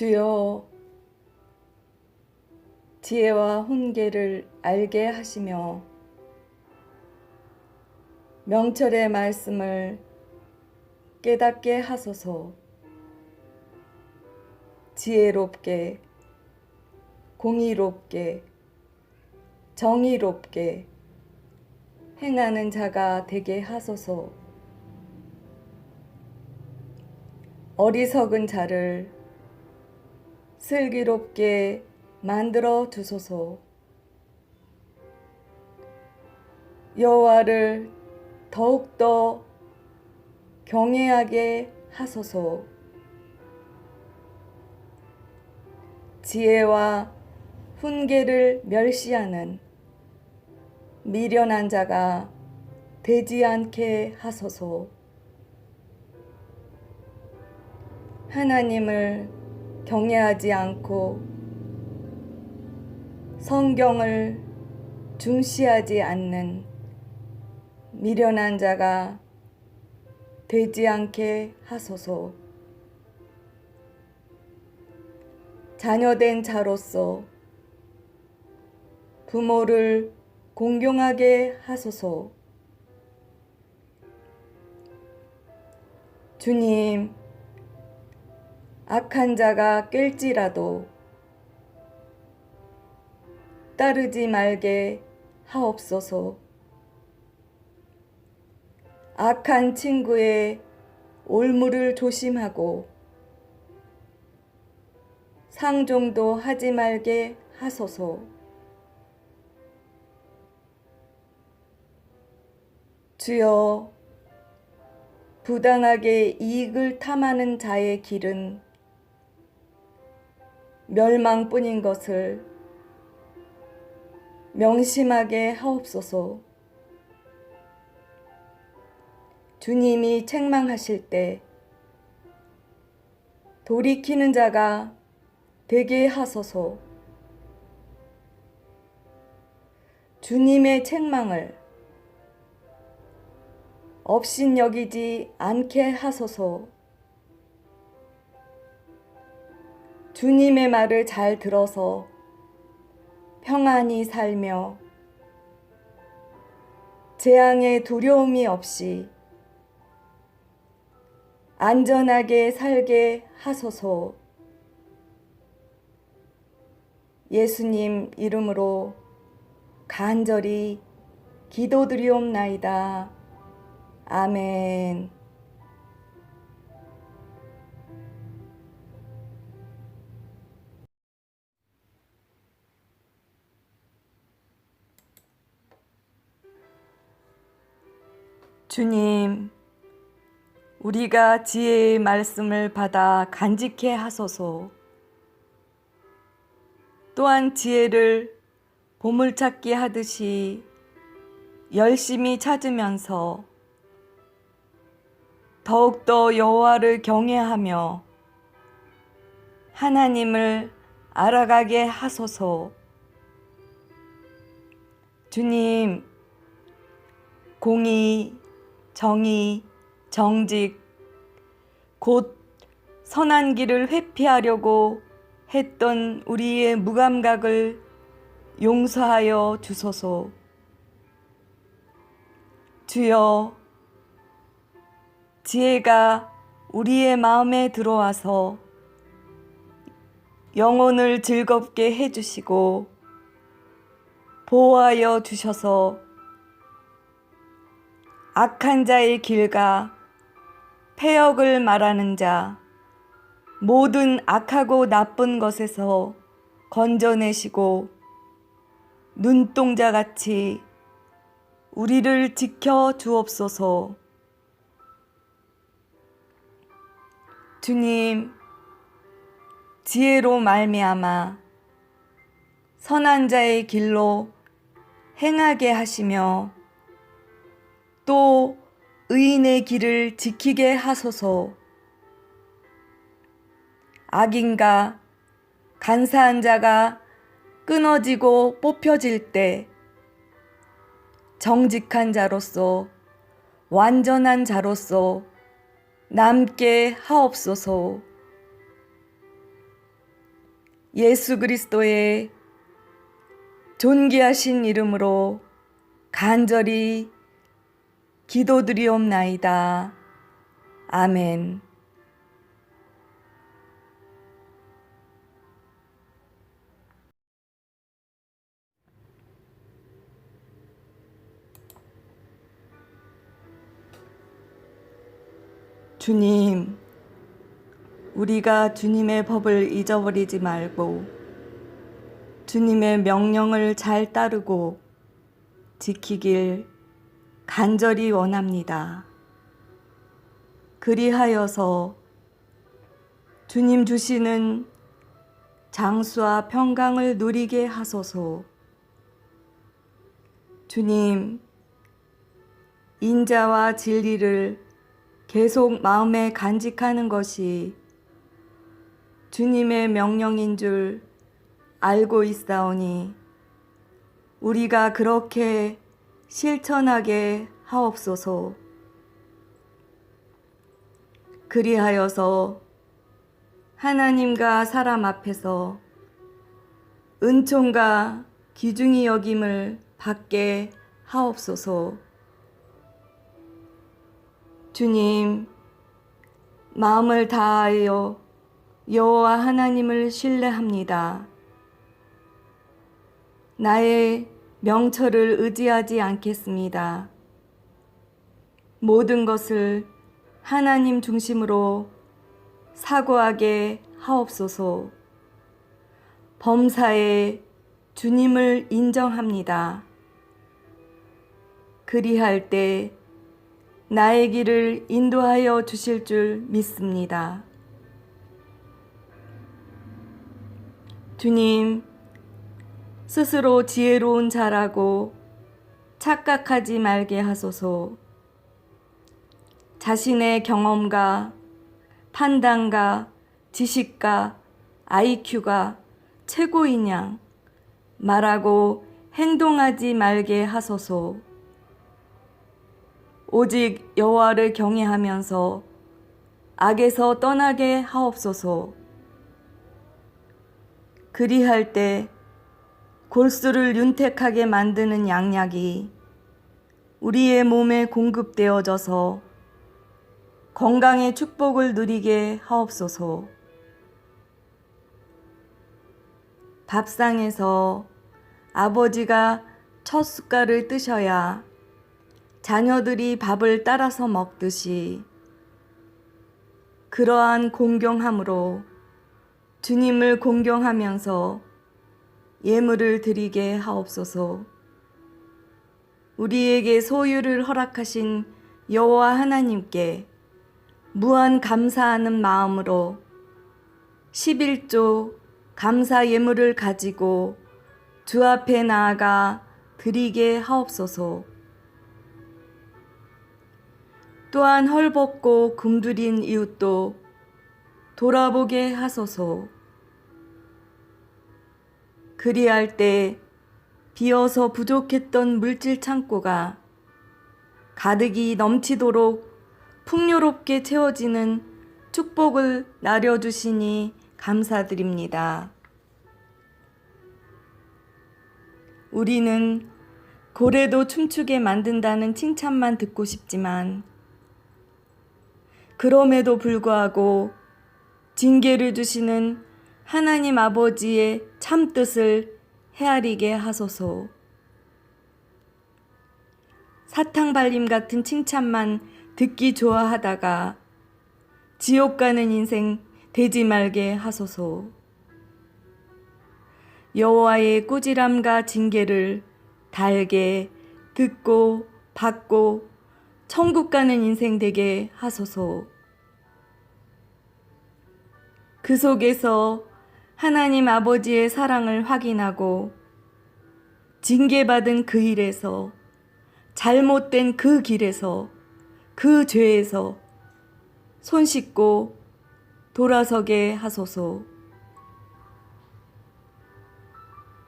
주여, 지혜와 훈계를 알게 하시며 명철의 말씀을 깨닫게 하소서. 지혜롭게, 공의롭게, 정의롭게 행하는 자가 되게 하소서. 어리석은 자를 슬기롭게 만들어 주소서. 여호와를 더욱더 경외하게 하소서. 지혜와 훈계를 멸시하는 미련한 자가 되지 않게 하소서. 하나님을 경외하지 않고 성경을 중시하지 않는 미련한 자가 되지 않게 하소서. 자녀된 자로서 부모를 공경하게 하소서. 주님, 악한 자가 깰지라도 따르지 말게 하옵소서. 악한 친구의 올무를 조심하고 상종도 하지 말게 하소서. 주여, 부당하게 이익을 탐하는 자의 길은 멸망뿐인 것을 명심하게 하옵소서. 주님이 책망하실 때 돌이키는 자가 되게 하소서. 주님의 책망을 업신여기지 않게 하소서. 주님의 말을 잘 들어서 평안히 살며 재앙의 두려움이 없이 안전하게 살게 하소서. 예수님 이름으로 간절히 기도드리옵나이다. 아멘. 주님, 우리가 지혜의 말씀을 받아 간직해 하소서. 또한 지혜를 보물찾기 하듯이 열심히 찾으면서 더욱더 여호와를 경외하며 하나님을 알아가게 하소서. 주님, 공의, 정의, 정직, 곧 선한 길을 회피하려고 했던 우리의 무감각을 용서하여 주소서. 주여, 지혜가 우리의 마음에 들어와서 영혼을 즐겁게 해주시고 보호하여 주셔서 악한 자의 길과 패역을 말하는 자, 모든 악하고 나쁜 것에서 건져내시고 눈동자같이 우리를 지켜 주옵소서. 주님, 지혜로 말미암아 선한 자의 길로 행하게 하시며 또 의인의 길을 지키게 하소서. 악인과 간사한 자가 끊어지고 뽑혀질 때 정직한 자로서 완전한 자로서 남게 하옵소서. 예수 그리스도의 존귀하신 이름으로 간절히 기도드리옵나이다. 아멘. 주님, 우리가 주님의 법을 잊어버리지 말고 주님의 명령을 잘 따르고 지키길 간절히 원합니다. 그리하여서 주님 주시는 장수와 평강을 누리게 하소서. 주님, 인자와 진리를 계속 마음에 간직하는 것이 주님의 명령인 줄 알고 있사오니 우리가 그렇게 실천하게 하옵소서. 그리하여서 하나님과 사람 앞에서 은총과 귀중히 여김을 받게 하옵소서. 주님, 마음을 다하여 여호와 하나님을 신뢰합니다. 나의 명철을 의지하지 않겠습니다. 모든 것을 하나님 중심으로 사고하게 하옵소서. 범사에 주님을 인정합니다. 그리할 때 나의 길을 인도하여 주실 줄 믿습니다. 주님, 스스로 지혜로운 자라고 착각하지 말게 하소서. 자신의 경험과 판단과 지식과 IQ가 최고인 양 말하고 행동하지 말게 하소서. 오직 여호와를 경외하면서 악에서 떠나게 하옵소서. 그리할 때 골수를 윤택하게 만드는 양약이 우리의 몸에 공급되어져서 건강의 축복을 누리게 하옵소서. 밥상에서 아버지가 첫 숟갈을 뜨셔야 자녀들이 밥을 따라서 먹듯이 그러한 공경함으로 주님을 공경하면서 예물을 드리게 하옵소서. 우리에게 소유를 허락하신 여호와 하나님께 무한 감사하는 마음으로 11조 감사 예물을 가지고 주 앞에 나아가 드리게 하옵소서. 또한 헐벗고 굶주린 이웃도 돌아보게 하소서. 그리할 때 비어서 부족했던 물질 창고가 가득이 넘치도록 풍요롭게 채워지는 축복을 나려주시니 감사드립니다. 우리는 고래도 춤추게 만든다는 칭찬만 듣고 싶지만 그럼에도 불구하고 징계를 주시는 하나님 아버지의 참뜻을 헤아리게 하소서. 사탕발림 같은 칭찬만 듣기 좋아하다가 지옥 가는 인생 되지 말게 하소서. 여호와의 꾸지람과 징계를 달게 듣고 받고 천국 가는 인생 되게 하소서. 그 속에서 하나님 아버지의 사랑을 확인하고 징계받은 그 일에서 잘못된 그 길에서 그 죄에서 손씻고 돌아서게 하소서.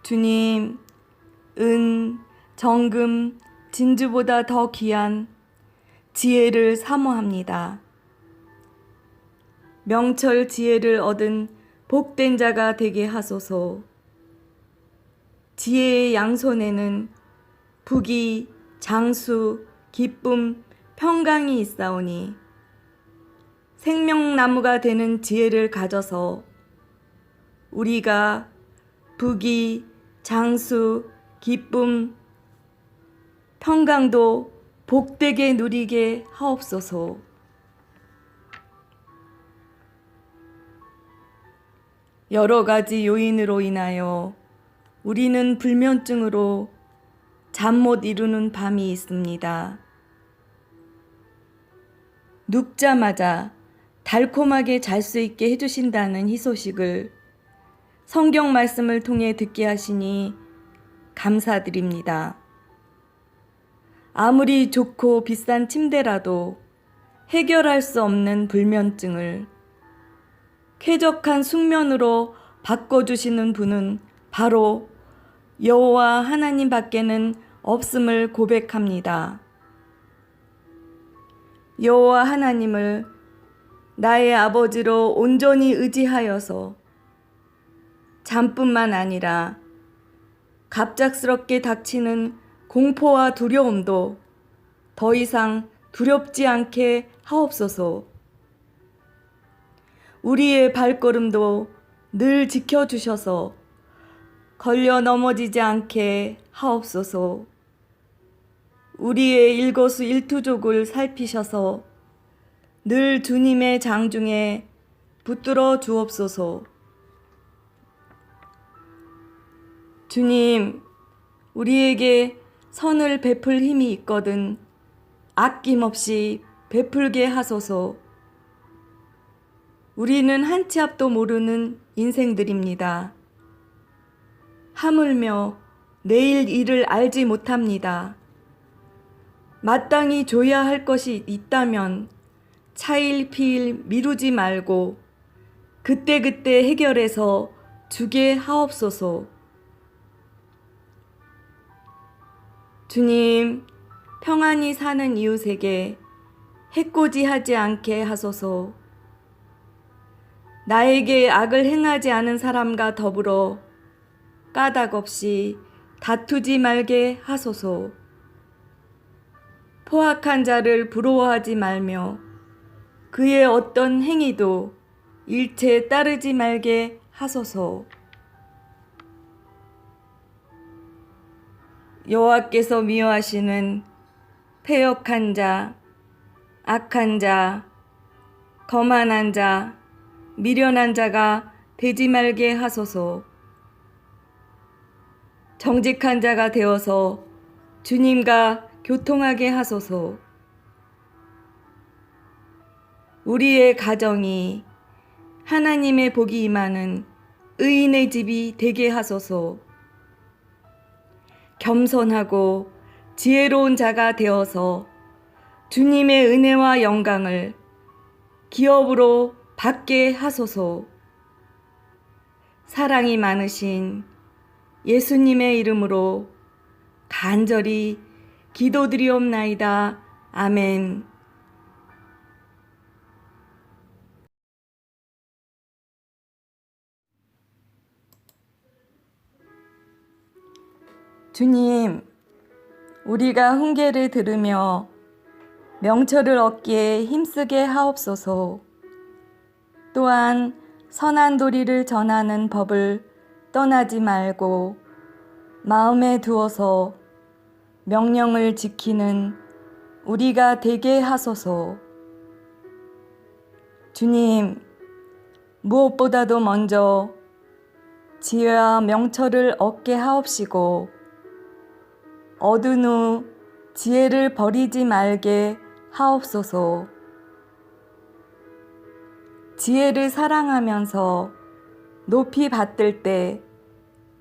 주님, 은, 정금, 진주보다 더 귀한 지혜를 사모합니다. 명철 지혜를 얻은 복된 자가 되게 하소서. 지혜의 양손에는 북이, 장수, 기쁨, 평강이 있사오니 생명나무가 되는 지혜를 가져서 우리가 북이, 장수, 기쁨, 평강도 복되게 누리게 하옵소서. 여러 가지 요인으로 인하여 우리는 불면증으로 잠 못 이루는 밤이 있습니다. 눕자마자 달콤하게 잘 수 있게 해주신다는 희소식을 성경 말씀을 통해 듣게 하시니 감사드립니다. 아무리 좋고 비싼 침대라도 해결할 수 없는 불면증을 쾌적한 숙면으로 바꿔주시는 분은 바로 여호와 하나님 밖에는 없음을 고백합니다. 여호와 하나님을 나의 아버지로 온전히 의지하여서 잠뿐만 아니라 갑작스럽게 닥치는 공포와 두려움도 더 이상 두렵지 않게 하옵소서. 우리의 발걸음도 늘 지켜주셔서 걸려 넘어지지 않게 하옵소서. 우리의 일거수일투족을 살피셔서 늘 주님의 장중에 붙들어 주옵소서. 주님, 우리에게 선을 베풀 힘이 있거든 아낌없이 베풀게 하소서. 우리는 한 치 앞도 모르는 인생들입니다. 하물며 내일 일을 알지 못합니다. 마땅히 줘야 할 것이 있다면 차일피일 미루지 말고 그때그때 해결해서 주게 하옵소서. 주님, 평안히 사는 이웃에게 해코지하지 않게 하소서. 나에게 악을 행하지 않은 사람과 더불어 까닭 없이 다투지 말게 하소서. 포악한 자를 부러워하지 말며 그의 어떤 행위도 일체 따르지 말게 하소서. 여호와께서 미워하시는 패역한 자, 악한 자, 거만한 자, 미련한 자가 되지 말게 하소서. 정직한 자가 되어서 주님과 교통하게 하소서. 우리의 가정이 하나님의 복이 임하는 의인의 집이 되게 하소서. 겸손하고 지혜로운 자가 되어서 주님의 은혜와 영광을 기업으로 받게 하소서. 사랑이 많으신 예수님의 이름으로 간절히 기도드리옵나이다. 아멘. 주님, 우리가 훈계를 들으며 명철을 얻기에 힘쓰게 하옵소서. 또한 선한 도리를 전하는 법을 떠나지 말고 마음에 두어서 명령을 지키는 우리가 되게 하소서. 주님, 무엇보다도 먼저 지혜와 명철을 얻게 하옵시고 얻은 후 지혜를 버리지 말게 하옵소서. 지혜를 사랑하면서 높이 받들 때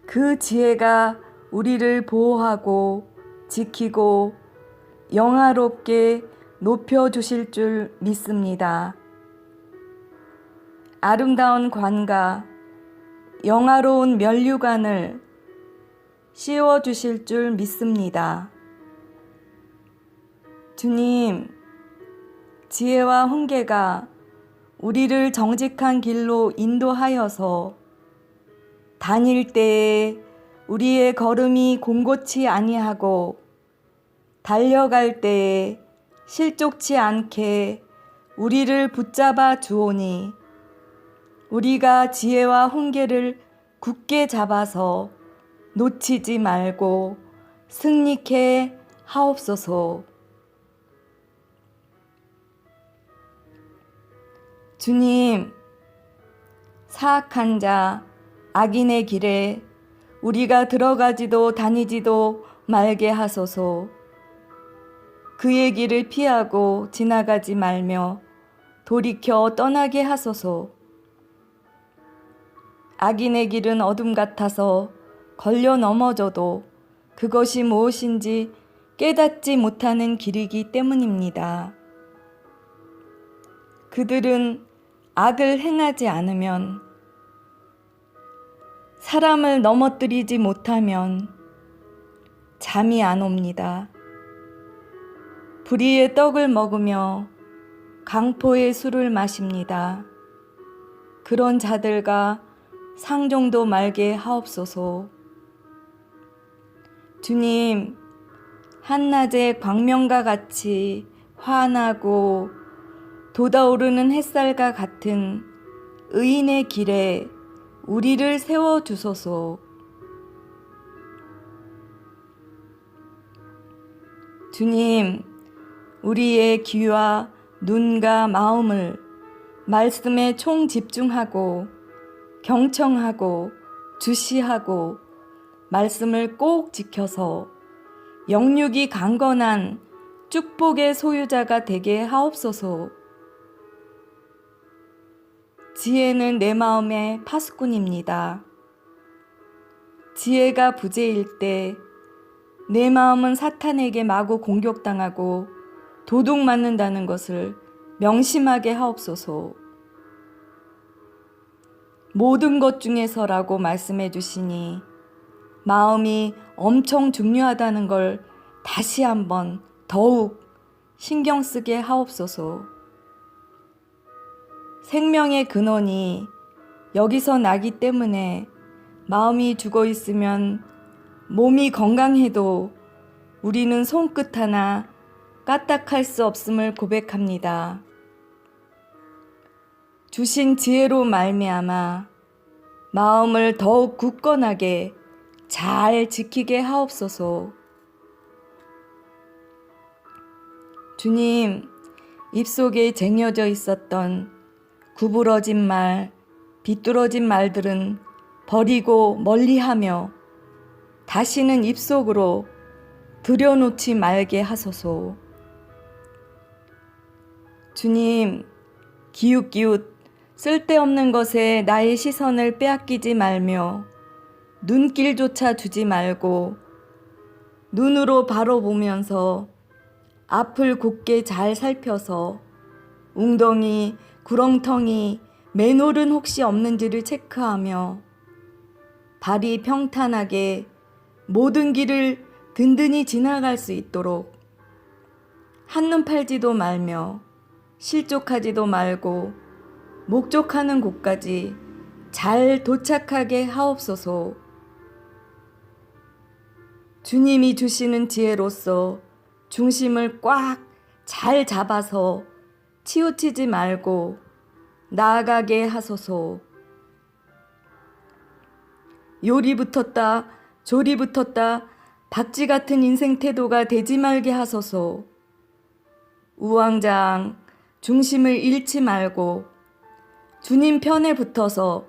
그 지혜가 우리를 보호하고 지키고 영화롭게 높여주실 줄 믿습니다. 아름다운 관과 영화로운 면류관을 씌워주실 줄 믿습니다. 주님, 지혜와 훈계가 우리를 정직한 길로 인도하여서 다닐 때에 우리의 걸음이 공고치 아니하고 달려갈 때에 실족치 않게 우리를 붙잡아 주오니 우리가 지혜와 훈계를 굳게 잡아서 놓치지 말고 승리케 하옵소서. 주님, 사악한 자, 악인의 길에 우리가 들어가지도 다니지도 말게 하소서. 그의 길을 피하고 지나가지 말며 돌이켜 떠나게 하소서. 악인의 길은 어둠 같아서 걸려 넘어져도 그것이 무엇인지 깨닫지 못하는 길이기 때문입니다. 그들은 악을 행하지 않으면, 사람을 넘어뜨리지 못하면 잠이 안 옵니다. 불의의 떡을 먹으며 강포의 술을 마십니다. 그런 자들과 상종도 말게 하옵소서. 주님, 한낮의 광명과 같이 환하고 돋아오르는 햇살과 같은 의인의 길에 우리를 세워주소서. 주님, 우리의 귀와 눈과 마음을 말씀에 총 집중하고 경청하고 주시하고 말씀을 꼭 지켜서 영육이 강건한 축복의 소유자가 되게 하옵소서. 지혜는 내 마음의 파수꾼입니다. 지혜가 부재일 때 내 마음은 사탄에게 마구 공격당하고 도둑맞는다는 것을 명심하게 하옵소서. 모든 것 중에서라고 말씀해 주시니 마음이 엄청 중요하다는 걸 다시 한번 더욱 신경 쓰게 하옵소서. 생명의 근원이 여기서 나기 때문에 마음이 죽어 있으면 몸이 건강해도 우리는 손끝 하나 까딱할 수 없음을 고백합니다. 주신 지혜로 말미암아 마음을 더욱 굳건하게 잘 지키게 하옵소서. 주님, 입속에 쟁여져 있었던 구부러진 말, 비뚤어진 말들은 버리고 멀리하며 다시는 입속으로 들여놓지 말게 하소서. 주님, 기웃기웃 쓸데없는 것에 나의 시선을 빼앗기지 말며 눈길조차 주지 말고 눈으로 바로 보면서 앞을 곧게 잘 살펴서 웅덩이, 구렁텅이, 맨홀은 혹시 없는지를 체크하며 발이 평탄하게 모든 길을 든든히 지나갈 수 있도록 한눈 팔지도 말며 실족하지도 말고 목적하는 곳까지 잘 도착하게 하옵소서. 주님이 주시는 지혜로서 중심을 꽉 잘 잡아서 치우치지 말고 나아가게 하소서. 요리 붙었다 조리 붙었다 박쥐 같은 인생 태도가 되지 말게 하소서. 우왕좌왕 중심을 잃지 말고 주님 편에 붙어서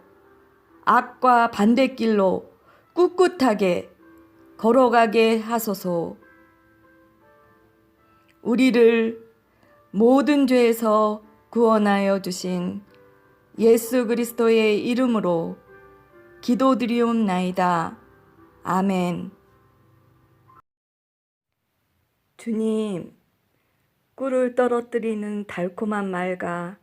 악과 반대길로 꿋꿋하게 걸어가게 하소서. 우리를 모든 죄에서 구원하여 주신 예수 그리스도의 이름으로 기도드리옵나이다. 아멘. 주님, 꿀을 떨어뜨리는 달콤한 말과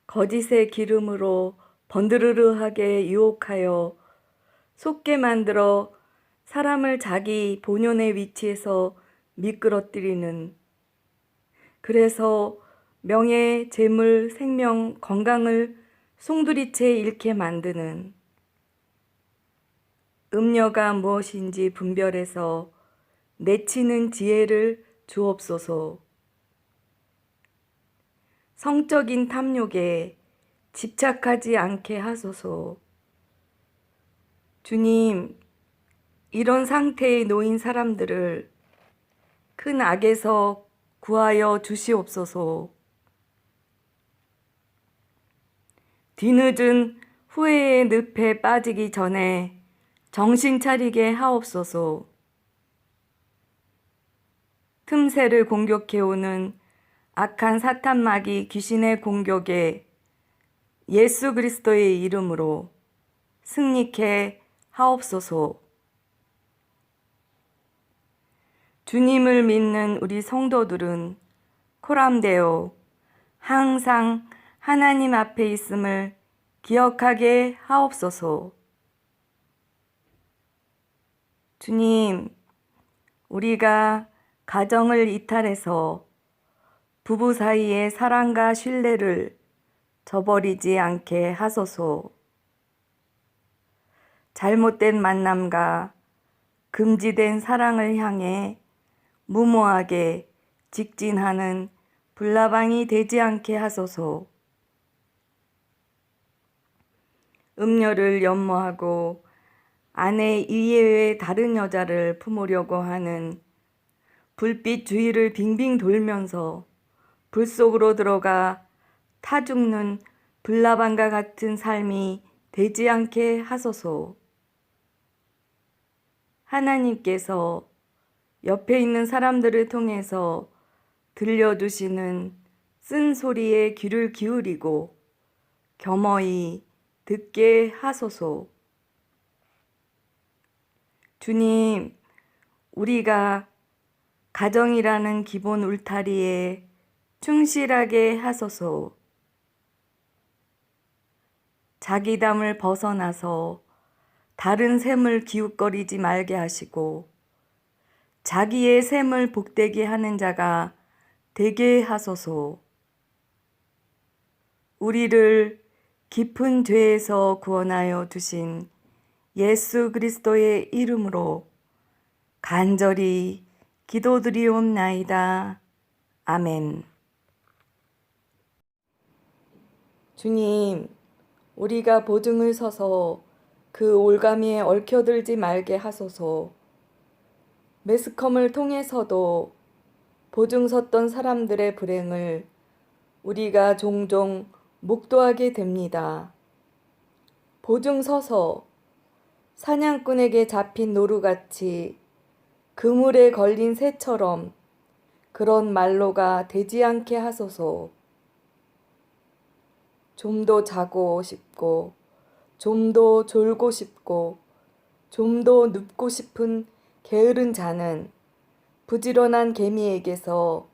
거짓의 기름으로 번드르르하게 유혹하여 속게 만들어 사람을 자기 본연의 위치에서 미끄러뜨리는, 그래서 명예, 재물, 생명, 건강을 송두리째 잃게 만드는 음녀가 무엇인지 분별해서 내치는 지혜를 주옵소서. 성적인 탐욕에 집착하지 않게 하소서. 주님, 이런 상태에 놓인 사람들을 큰 악에서 구하여 주시옵소서. 뒤늦은 후회의 늪에 빠지기 전에 정신 차리게 하옵소서. 틈새를 공격해오는 악한 사탄마귀 귀신의 공격에 예수 그리스도의 이름으로 승리케 하옵소서. 주님을 믿는 우리 성도들은 코람되어 항상 하나님 앞에 있음을 기억하게 하옵소서. 주님, 우리가 가정을 이탈해서 부부 사이의 사랑과 신뢰를 저버리지 않게 하소서. 잘못된 만남과 금지된 사랑을 향해 무모하게 직진하는 불나방이 되지 않게 하소서. 음녀를 연모하고 아내 이외의 다른 여자를 품으려고 하는 불빛 주위를 빙빙 돌면서 불 속으로 들어가 타 죽는 불나방과 같은 삶이 되지 않게 하소서. 하나님께서 옆에 있는 사람들을 통해서 들려주시는 쓴소리에 귀를 기울이고 겸허히 듣게 하소서. 주님, 우리가 가정이라는 기본 울타리에 충실하게 하소서. 자기담을 벗어나서 다른 샘을 기웃거리지 말게 하시고 자기의 샘을 복되게 하는 자가 되게 하소서. 우리를 깊은 죄에서 구원하여 주신 예수 그리스도의 이름으로 간절히 기도드리옵나이다. 아멘. 주님, 우리가 보증을 서서 그 올가미에 얽혀들지 말게 하소서. 매스컴을 통해서도 보증 섰던 사람들의 불행을 우리가 종종 목도하게 됩니다. 보증 서서 사냥꾼에게 잡힌 노루같이 그물에 걸린 새처럼 그런 말로가 되지 않게 하소서. 좀 더 자고 싶고 좀 더 졸고 싶고 좀 더 눕고 싶은 게으른 자는 부지런한 개미에게서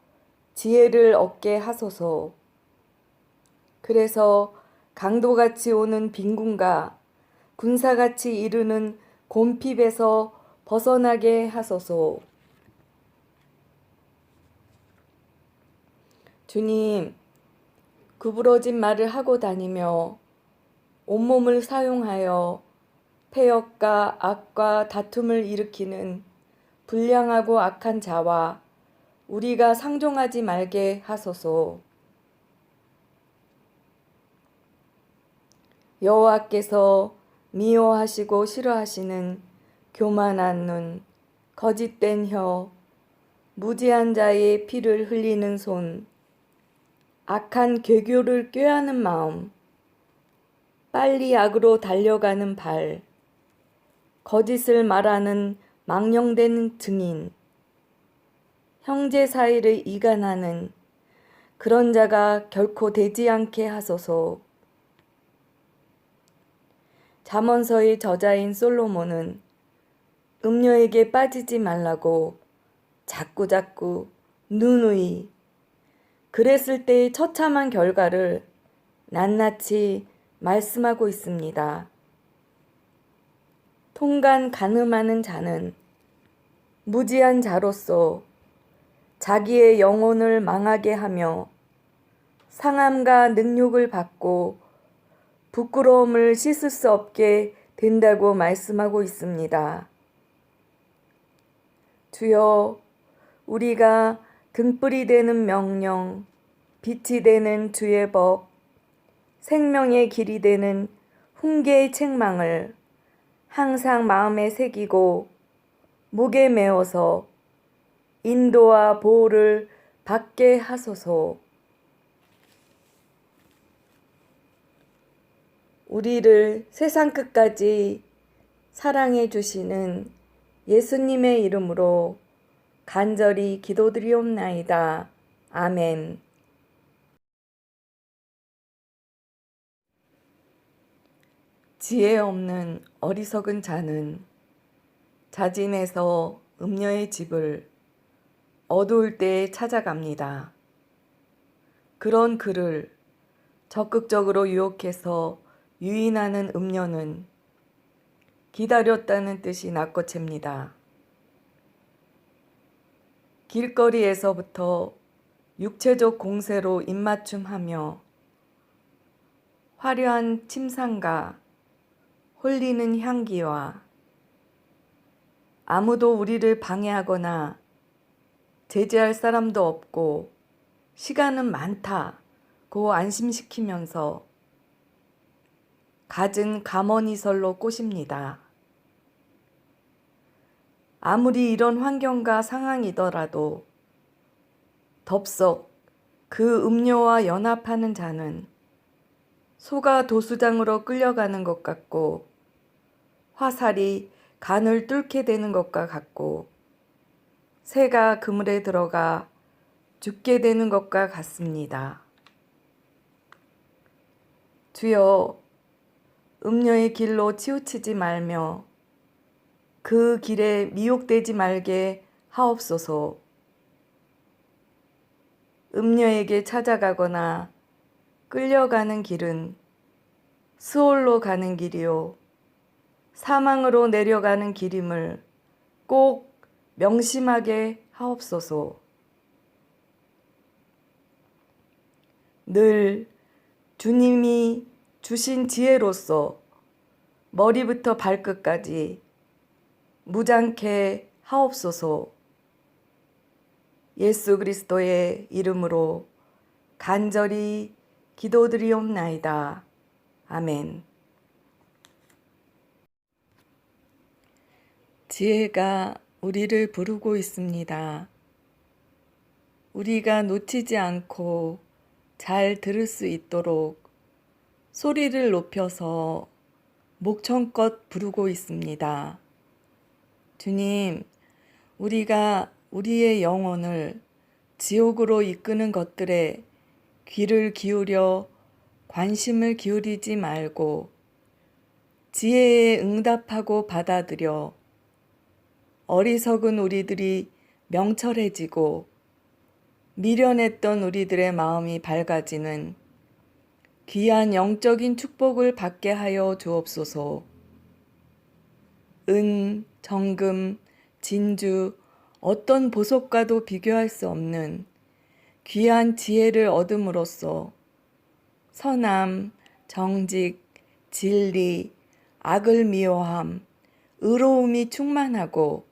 지혜를 얻게 하소서. 그래서 강도같이 오는 빈군과 군사같이 이르는 곰핍에서 벗어나게 하소서. 주님, 구부러진 말을 하고 다니며 온몸을 사용하여 폐역과 악과 다툼을 일으키는 불량하고 악한 자와 우리가 상종하지 말게 하소서. 여호와께서 미워하시고 싫어하시는 교만한 눈, 거짓된 혀, 무지한 자의 피를 흘리는 손, 악한 괴교를 꾀하는 마음, 빨리 악으로 달려가는 발, 거짓을 말하는 망령된 증인, 형제 사이를 이간하는 그런 자가 결코 되지 않게 하소서. 잠언서의 저자인 솔로몬은 음녀에게 빠지지 말라고 자꾸자꾸 누누이 그랬을 때의 처참한 결과를 낱낱이 말씀하고 있습니다. 통간 간음하는 자는 무지한 자로서 자기의 영혼을 망하게 하며 상함과 능욕을 받고 부끄러움을 씻을 수 없게 된다고 말씀하고 있습니다. 주여, 우리가 등불이 되는 명령, 빛이 되는 주의 법, 생명의 길이 되는 훈계의 책망을 항상 마음에 새기고 목에 메어서 인도와 보호를 받게 하소서. 우리를 세상 끝까지 사랑해 주시는 예수님의 이름으로 간절히 기도드리옵나이다. 아멘. 지혜 없는 어리석은 자는 자진해서 음녀의 집을 어두울 때에 찾아갑니다. 그런 그를 적극적으로 유혹해서 유인하는 음녀는 기다렸다는 뜻이 낚어챕니다. 길거리에서부터 육체적 공세로 입맞춤하며 화려한 침상과 홀리는 향기와 아무도 우리를 방해하거나 제지할 사람도 없고 시간은 많다고 안심시키면서 갖은 감언이설로 꼬십니다. 아무리 이런 환경과 상황이더라도 덥석 그 음료와 연합하는 자는 소가 도수장으로 끌려가는 것 같고 화살이 간을 뚫게 되는 것과 같고 새가 그물에 들어가 죽게 되는 것과 같습니다. 주여, 음녀의 길로 치우치지 말며 그 길에 미혹되지 말게 하옵소서. 음녀에게 찾아가거나 끌려가는 길은 스올로 가는 길이요 사망으로 내려가는 길임을 꼭 명심하게 하옵소서. 늘 주님이 주신 지혜로서 머리부터 발끝까지 무장케 하옵소서. 예수 그리스도의 이름으로 간절히 기도드리옵나이다. 아멘. 지혜가 우리를 부르고 있습니다. 우리가 놓치지 않고 잘 들을 수 있도록 소리를 높여서 목청껏 부르고 있습니다. 주님, 우리가 우리의 영혼을 지옥으로 이끄는 것들에 귀를 기울여 관심을 기울이지 말고 지혜에 응답하고 받아들여 어리석은 우리들이 명철해지고 미련했던 우리들의 마음이 밝아지는 귀한 영적인 축복을 받게 하여 주옵소서. 은, 정금, 진주, 어떤 보석과도 비교할 수 없는 귀한 지혜를 얻음으로써 선함, 정직, 진리, 악을 미워함, 의로움이 충만하고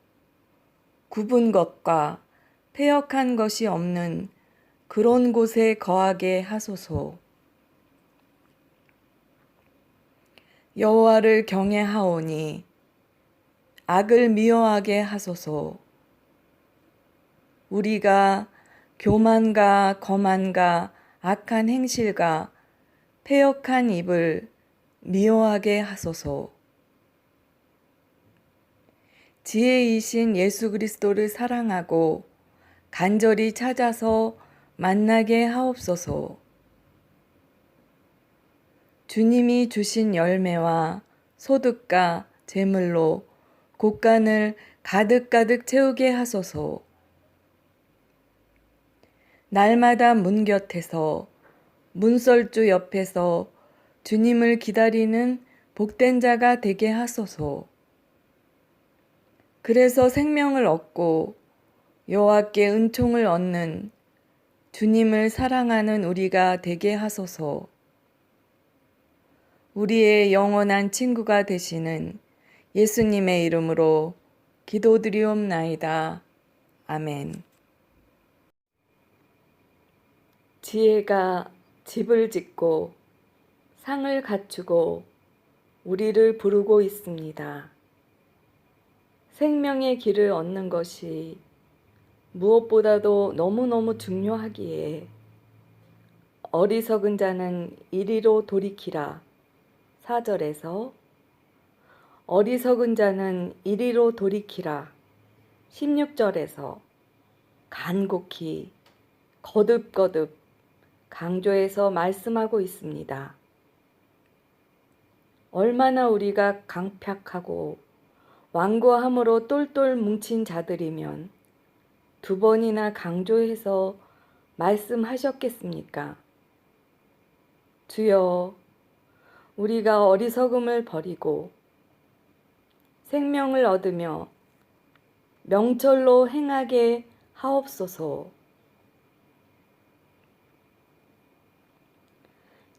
굽은 것과 패역한 것이 없는 그런 곳에 거하게 하소서. 여호와를 경외하오니 악을 미워하게 하소서. 우리가 교만과 거만과 악한 행실과 패역한 입을 미워하게 하소서. 지혜이신 예수 그리스도를 사랑하고 간절히 찾아서 만나게 하옵소서. 주님이 주신 열매와 소득과 재물로 곳간을 가득가득 채우게 하소서. 날마다 문 곁에서 문설주 옆에서 주님을 기다리는 복된 자가 되게 하소서. 그래서 생명을 얻고 여호와께 은총을 얻는 주님을 사랑하는 우리가 되게 하소서. 우리의 영원한 친구가 되시는 예수님의 이름으로 기도드리옵나이다. 아멘. 지혜가 집을 짓고 상을 갖추고 우리를 부르고 있습니다. 생명의 길을 얻는 것이 무엇보다도 너무너무 중요하기에 어리석은 자는 이리로 돌이키라 4절에서 어리석은 자는 이리로 돌이키라 16절에서 간곡히 거듭거듭 강조해서 말씀하고 있습니다. 얼마나 우리가 강팍하고 완고함으로 똘똘 뭉친 자들이면 2번이나 강조해서 말씀하셨겠습니까? 주여, 우리가 어리석음을 버리고 생명을 얻으며 명철로 행하게 하옵소서.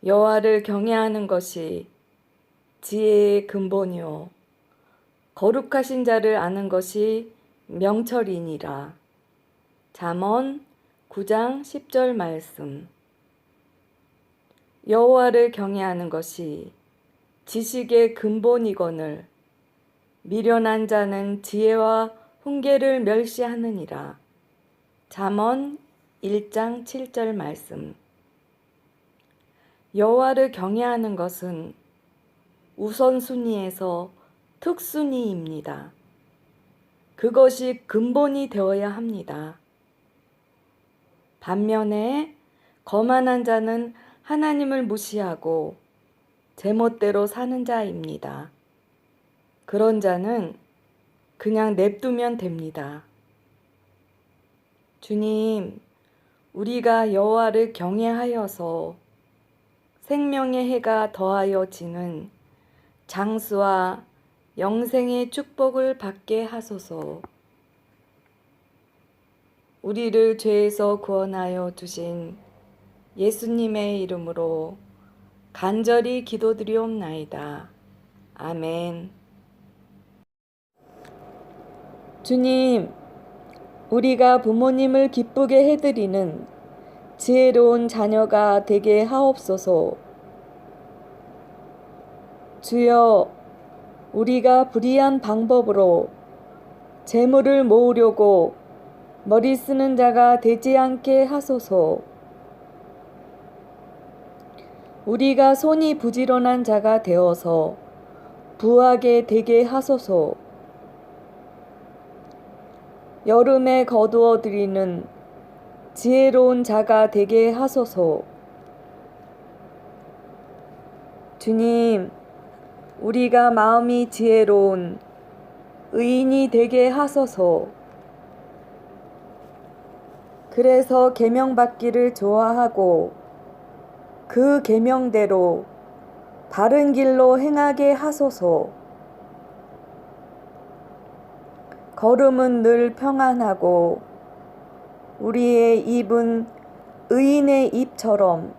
여호와를 경외하는 것이 지혜의 근본이요 거룩하신 자를 아는 것이 명철이니라. 잠언 9장 10절 말씀. 여호와를 경외하는 것이 지식의 근본이거늘 미련한 자는 지혜와 훈계를 멸시하느니라. 잠언 1장 7절 말씀. 여호와를 경외하는 것은 우선순위에서 특순위입니다. 그것이 근본이 되어야 합니다. 반면에 거만한 자는 하나님을 무시하고 제멋대로 사는 자입니다. 그런 자는 그냥 냅두면 됩니다. 주님, 우리가 여호와를 경외하여서 생명의 해가 더하여 지는 장수와 영생의 축복을 받게 하소서. 우리를 죄에서 구원하여 주신 예수님의 이름으로 간절히 기도드리옵나이다. 아멘. 주님, 우리가 부모님을 기쁘게 해드리는 지혜로운 자녀가 되게 하옵소서. 주여, 우리가 불의한 방법으로 재물을 모으려고 머리 쓰는 자가 되지 않게 하소서. 우리가 손이 부지런한 자가 되어서 부하게 되게 하소서. 여름에 거두어 드리는 지혜로운 자가 되게 하소서. 주님, 우리가 마음이 지혜로운 의인이 되게 하소서. 그래서 계명받기를 좋아하고 그 계명대로 바른 길로 행하게 하소서. 걸음은 늘 평안하고 우리의 입은 의인의 입처럼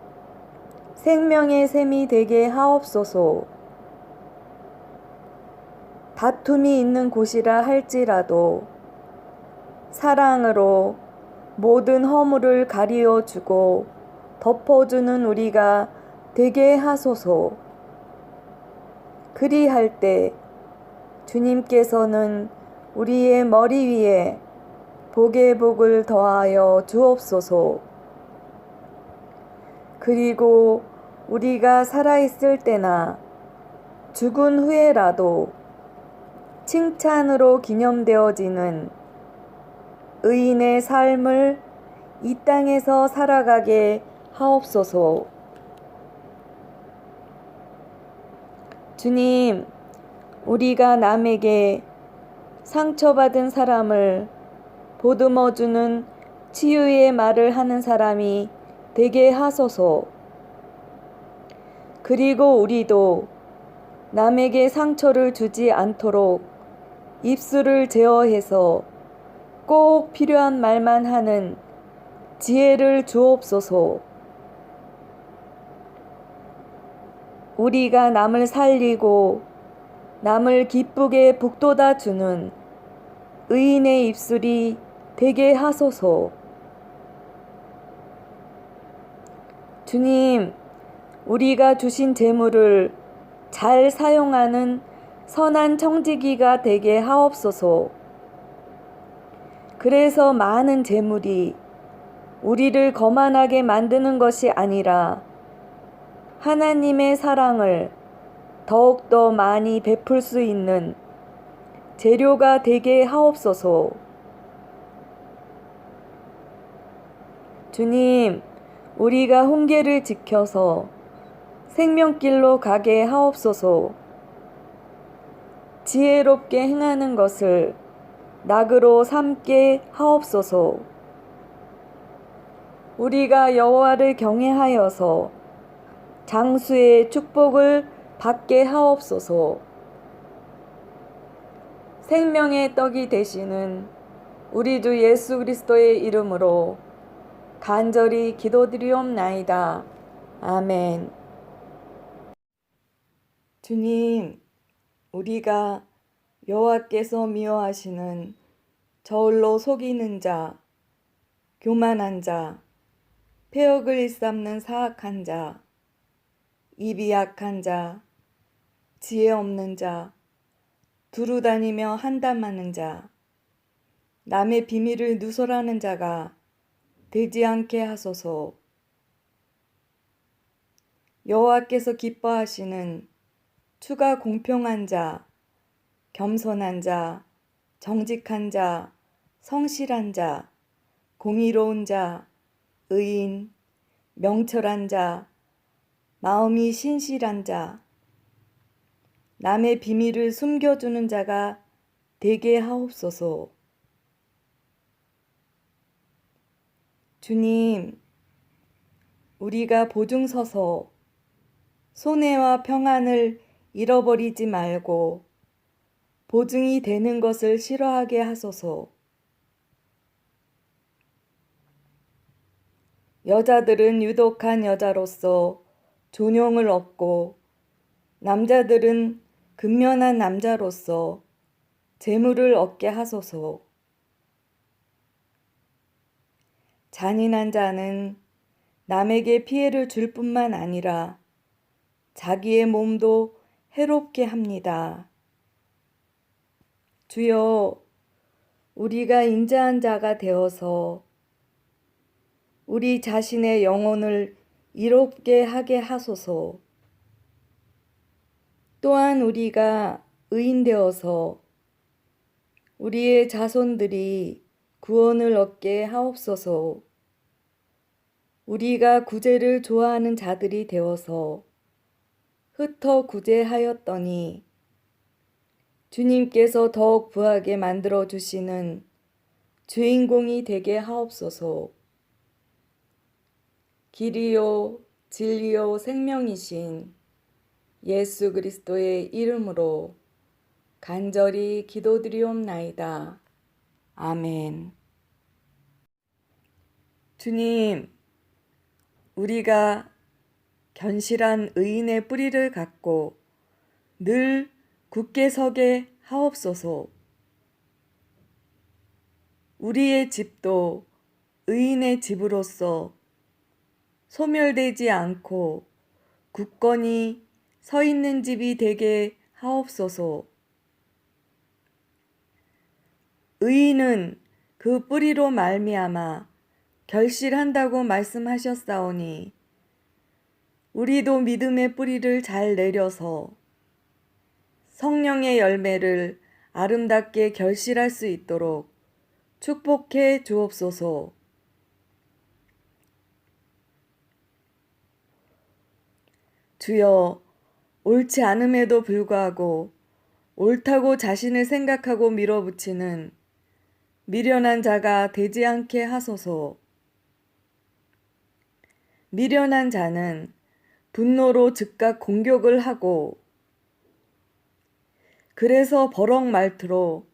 생명의 샘이 되게 하옵소서. 다툼이 있는 곳이라 할지라도 사랑으로 모든 허물을 가리어 주고 덮어주는 우리가 되게 하소서. 그리할 때 주님께서는 우리의 머리 위에 복의 복을 더하여 주옵소서. 그리고 우리가 살아있을 때나 죽은 후에라도 칭찬으로 기념되어지는 의인의 삶을 이 땅에서 살아가게 하옵소서. 주님, 우리가 남에게 상처받은 사람을 보듬어주는 치유의 말을 하는 사람이 되게 하소서. 그리고 우리도 남에게 상처를 주지 않도록 입술을 제어해서 꼭 필요한 말만 하는 지혜를 주옵소서. 우리가 남을 살리고 남을 기쁘게 북돋아 주는 의인의 입술이 되게 하소서. 주님, 우리가 주신 재물을 잘 사용하는 선한 청지기가 되게 하옵소서. 그래서 많은 재물이 우리를 거만하게 만드는 것이 아니라 하나님의 사랑을 더욱더 많이 베풀 수 있는 재료가 되게 하옵소서. 주님, 우리가 훈계를 지켜서 생명길로 가게 하옵소서. 지혜롭게 행하는 것을 낙으로 삼게 하옵소서. 우리가 여호와를 경외하여서 장수의 축복을 받게 하옵소서. 생명의 떡이 되시는 우리 주 예수 그리스도의 이름으로 간절히 기도드리옵나이다. 아멘. 주님, 우리가 여호와께서 미워하시는 저울로 속이는 자, 교만한 자, 폐역을 일삼는 사악한 자, 입이 약한 자, 지혜 없는 자, 두루다니며 한담하는 자, 남의 비밀을 누설하는 자가 되지 않게 하소서. 여호와께서 기뻐하시는 추가 공평한 자, 겸손한 자, 정직한 자, 성실한 자, 공의로운 자, 의인, 명철한 자, 마음이 신실한 자, 남의 비밀을 숨겨주는 자가 되게 하옵소서. 주님, 우리가 보증서서 손해와 평안을 잃어버리지 말고 보증이 되는 것을 싫어하게 하소서. 여자들은 유독한 여자로서 존용을 얻고 남자들은 근면한 남자로서 재물을 얻게 하소서. 잔인한 자는 남에게 피해를 줄 뿐만 아니라 자기의 몸도 해롭게 합니다. 주여, 우리가 인자한 자가 되어서 우리 자신의 영혼을 이롭게 하게 하소서. 또한 우리가 의인 되어서 우리의 자손들이 구원을 얻게 하옵소서. 우리가 구제를 좋아하는 자들이 되어서 흩어 구제하였더니 주님께서 더욱 부하게 만들어 주시는 주인공이 되게 하옵소서. 길이요 진리요 생명이신 예수 그리스도의 이름으로 간절히 기도드리옵나이다. 아멘. 주님, 우리가 견실한 의인의 뿌리를 갖고 늘 굳게 서게 하옵소서. 우리의 집도 의인의 집으로서 소멸되지 않고 굳건히 서 있는 집이 되게 하옵소서. 의인은 그 뿌리로 말미암아 결실한다고 말씀하셨사오니 우리도 믿음의 뿌리를 잘 내려서 성령의 열매를 아름답게 결실할 수 있도록 축복해 주옵소서. 주여, 옳지 않음에도 불구하고 옳다고 자신을 생각하고 밀어붙이는 미련한 자가 되지 않게 하소서. 미련한 자는 분노로 즉각 공격을 하고 그래서 버럭 말투로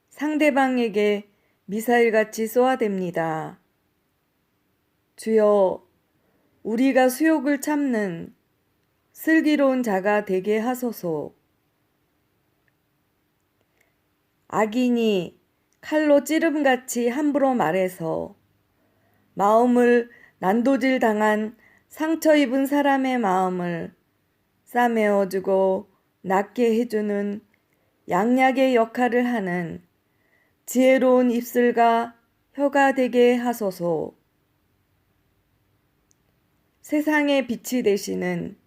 상대방에게 미사일같이 쏘아댑니다. 주여, 우리가 수욕을 참는 슬기로운 자가 되게 하소서. 악인이 칼로 찌름같이 함부로 말해서 마음을 난도질 당한 상처 입은 사람의 마음을 싸매어주고 낫게 해주는 양약의 역할을 하는 지혜로운 입술과 혀가 되게 하소서. 세상의 빛이 되시는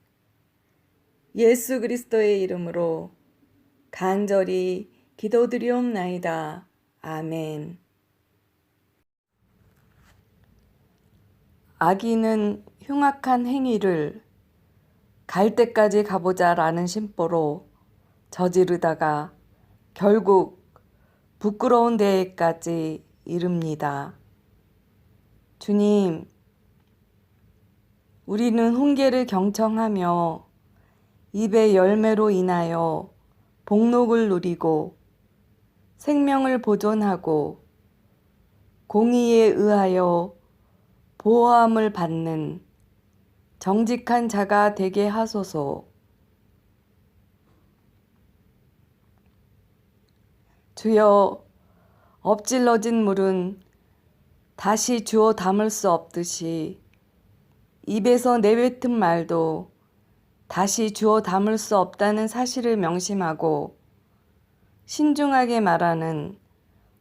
예수 그리스도의 이름으로 간절히 기도드리옵나이다. 아멘. 악인은 흉악한 행위를 갈 때까지 가보자 라는 심보로 저지르다가 결국 부끄러운 데에까지 이릅니다. 주님, 우리는 훈계를 경청하며 입의 열매로 인하여 복록을 누리고 생명을 보존하고 공의에 의하여 보호함을 받는 정직한 자가 되게 하소서. 주여, 엎질러진 물은 다시 주워 담을 수 없듯이 입에서 내뱉은 말도 다시 주워 담을 수 없다는 사실을 명심하고 신중하게 말하는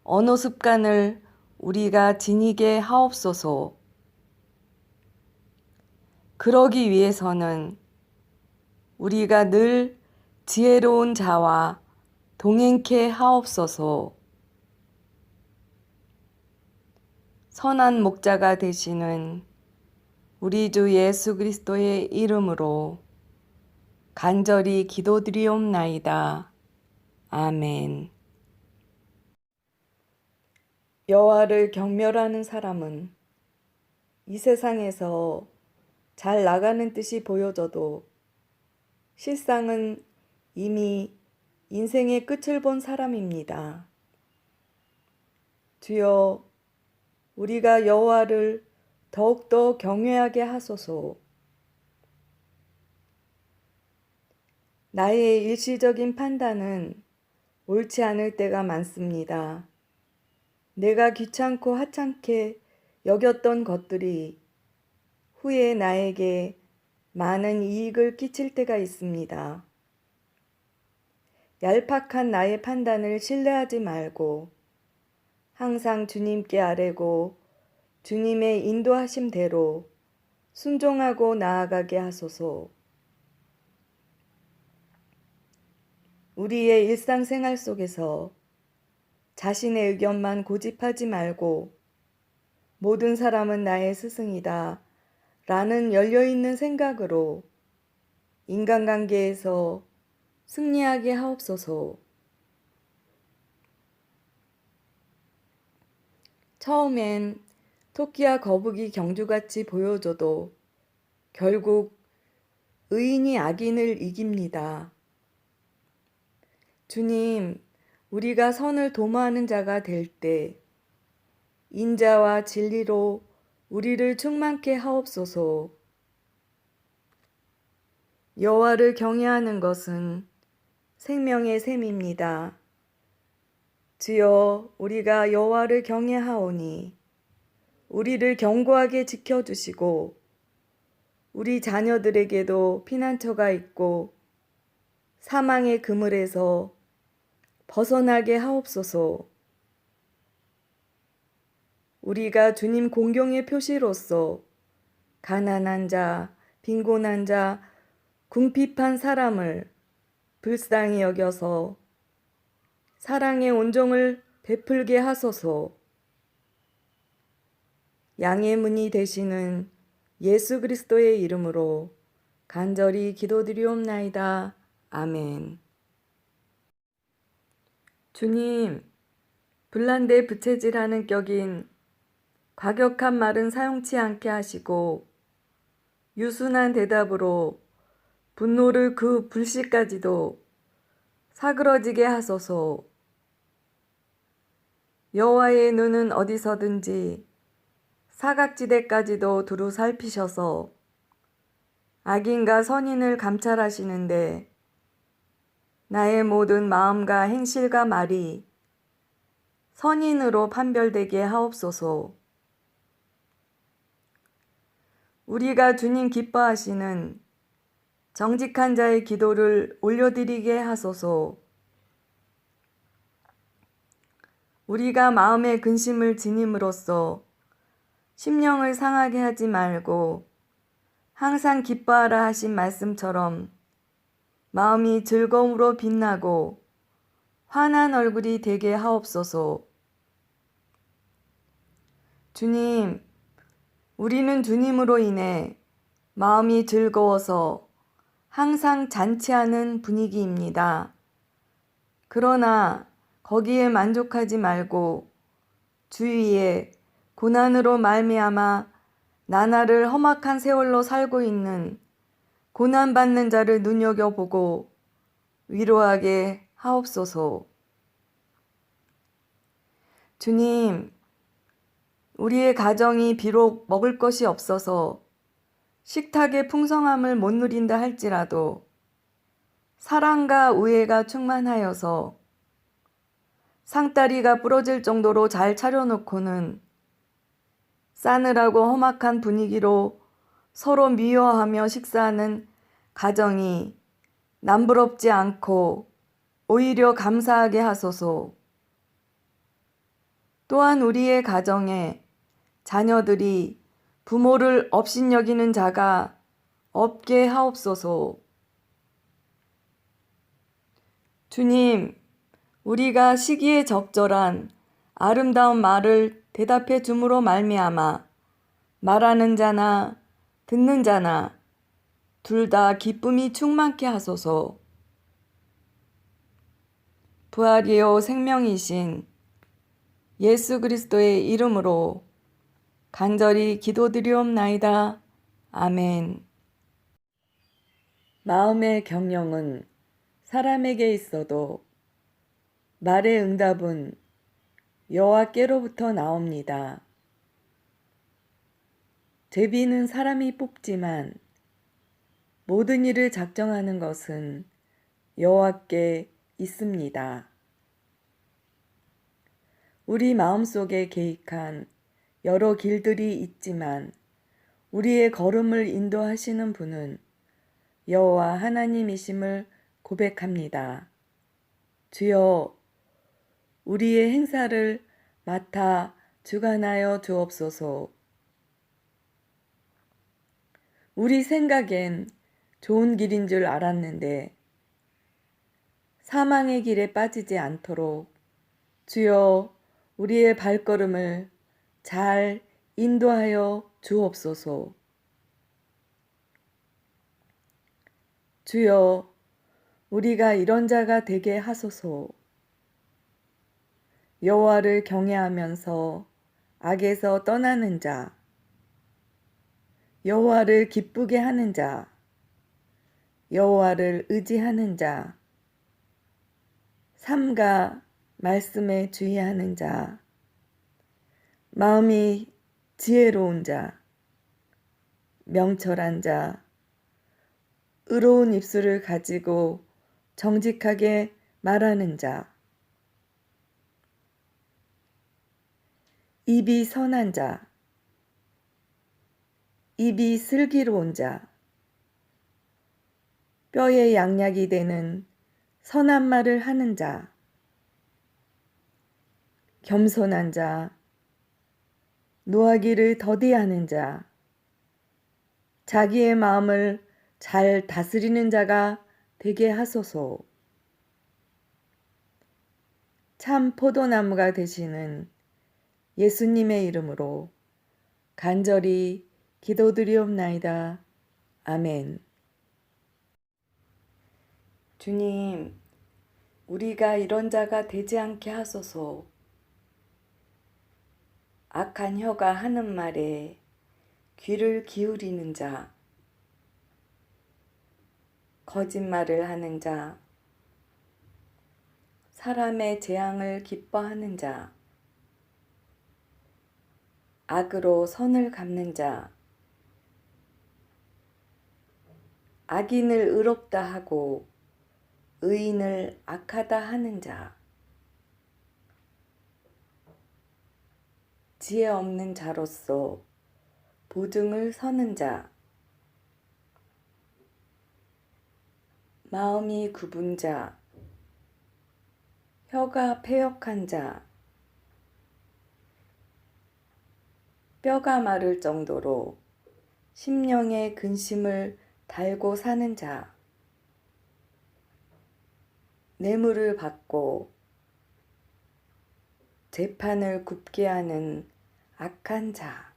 언어 습관을 우리가 지니게 하옵소서. 그러기 위해서는 우리가 늘 지혜로운 자와 동행케 하옵소서. 선한 목자가 되시는 우리 주 예수 그리스도의 이름으로 간절히 기도드리옵나이다. 아멘. 여호와를 경멸하는 사람은 이 세상에서 잘 나가는 뜻이 보여져도 실상은 이미 인생의 끝을 본 사람입니다. 주여, 우리가 여호와를 더욱더 경외하게 하소서. 나의 일시적인 판단은 옳지 않을 때가 많습니다. 내가 귀찮고 하찮게 여겼던 것들이 후에 나에게 많은 이익을 끼칠 때가 있습니다. 얄팍한 나의 판단을 신뢰하지 말고 항상 주님께 아뢰고 주님의 인도하심대로 순종하고 나아가게 하소서. 우리의 일상생활 속에서 자신의 의견만 고집하지 말고 모든 사람은 나의 스승이다 라는 열려있는 생각으로 인간관계에서 승리하게 하옵소서. 처음엔 토끼와 거북이 경주같이 보여줘도 결국 의인이 악인을 이깁니다. 주님, 우리가 선을 도모하는 자가 될 때 인자와 진리로 우리를 충만케 하옵소서. 여호와를 경외하는 것은 생명의 샘입니다. 주여, 우리가 여호와를 경외하오니 우리를 견고하게 지켜주시고 우리 자녀들에게도 피난처가 있고 사망의 그물에서 벗어나게 하옵소서. 우리가 주님 공경의 표시로서 가난한 자, 빈곤한 자, 궁핍한 사람을 불쌍히 여겨서 사랑의 온종을 베풀게 하소서. 양의 문이 되시는 예수 그리스도의 이름으로 간절히 기도드리옵나이다. 아멘. 주님, 불난데 부채질하는 격인 과격한 말은 사용치 않게 하시고 유순한 대답으로 분노를 그 불씨까지도 사그러지게 하소서. 여호와의 눈은 어디서든지 사각지대까지도 두루 살피셔서 악인과 선인을 감찰하시는데 나의 모든 마음과 행실과 말이 선인으로 판별되게 하옵소서. 우리가 주님 기뻐하시는 정직한 자의 기도를 올려드리게 하소서. 우리가 마음의 근심을 지님으로써 심령을 상하게 하지 말고 항상 기뻐하라 하신 말씀처럼 마음이 즐거움으로 빛나고 환한 얼굴이 되게 하옵소서. 주님, 우리는 주님으로 인해 마음이 즐거워서 항상 잔치하는 분위기입니다. 그러나 거기에 만족하지 말고 주위에 고난으로 말미암아 나날을 험악한 세월로 살고 있는 고난받는 자를 눈여겨보고 위로하게 하옵소서. 주님, 우리의 가정이 비록 먹을 것이 없어서 식탁의 풍성함을 못 누린다 할지라도 사랑과 우애가 충만하여서 상다리가 부러질 정도로 잘 차려놓고는 싸늘하고 험악한 분위기로 서로 미워하며 식사하는 가정이 남부럽지 않고 오히려 감사하게 하소서. 또한 우리의 가정에 자녀들이 부모를 업신여기는 자가 없게 하옵소서. 주님, 우리가 시기에 적절한 아름다운 말을 대답해 줌으로 말미암아 말하는 자나 듣는 자나 둘 다 기쁨이 충만케 하소서. 부활이요 생명이신 예수 그리스도의 이름으로 간절히 기도드리옵나이다. 아멘. 마음의 경영은 사람에게 있어도 말의 응답은 여호와께로부터 나옵니다. 제비는 사람이 뽑지만 모든 일을 작정하는 것은 여호와께 있습니다. 우리 마음속에 계획한 여러 길들이 있지만 우리의 걸음을 인도하시는 분은 여호와 하나님이심을 고백합니다. 주여, 우리의 행사를 맡아 주관하여 주옵소서. 우리 생각엔 좋은 길인 줄 알았는데 사망의 길에 빠지지 않도록 주여 우리의 발걸음을 잘 인도하여 주옵소서. 주여 우리가 이런 자가 되게 하소서. 여호와를 경외하면서 악에서 떠나는 자, 여호와를 기쁘게 하는 자, 여호와를 의지하는 자, 삼가 말씀에 주의하는 자, 마음이 지혜로운 자, 명철한 자, 의로운 입술을 가지고 정직하게 말하는 자, 입이 선한 자, 입이 슬기로운 자, 뼈에 양약이 되는 선한 말을 하는 자, 겸손한 자, 노하기를 더디하는 자, 자기의 마음을 잘 다스리는 자가 되게 하소서. 참 포도나무가 되시는 예수님의 이름으로 간절히 기도드리옵나이다. 아멘. 주님, 우리가 이런 자가 되지 않게 하소서. 악한 혀가 하는 말에 귀를 기울이는 자, 거짓말을 하는 자, 사람의 재앙을 기뻐하는 자, 악으로 선을 갚는 자, 악인을 의롭다 하고 의인을 악하다 하는 자, 지혜 없는 자로서 보증을 서는 자, 마음이 굽은 자, 혀가 패역한 자, 뼈가 마를 정도로 심령의 근심을 달고 사는 자, 뇌물을 받고 재판을 굽게 하는 악한 자,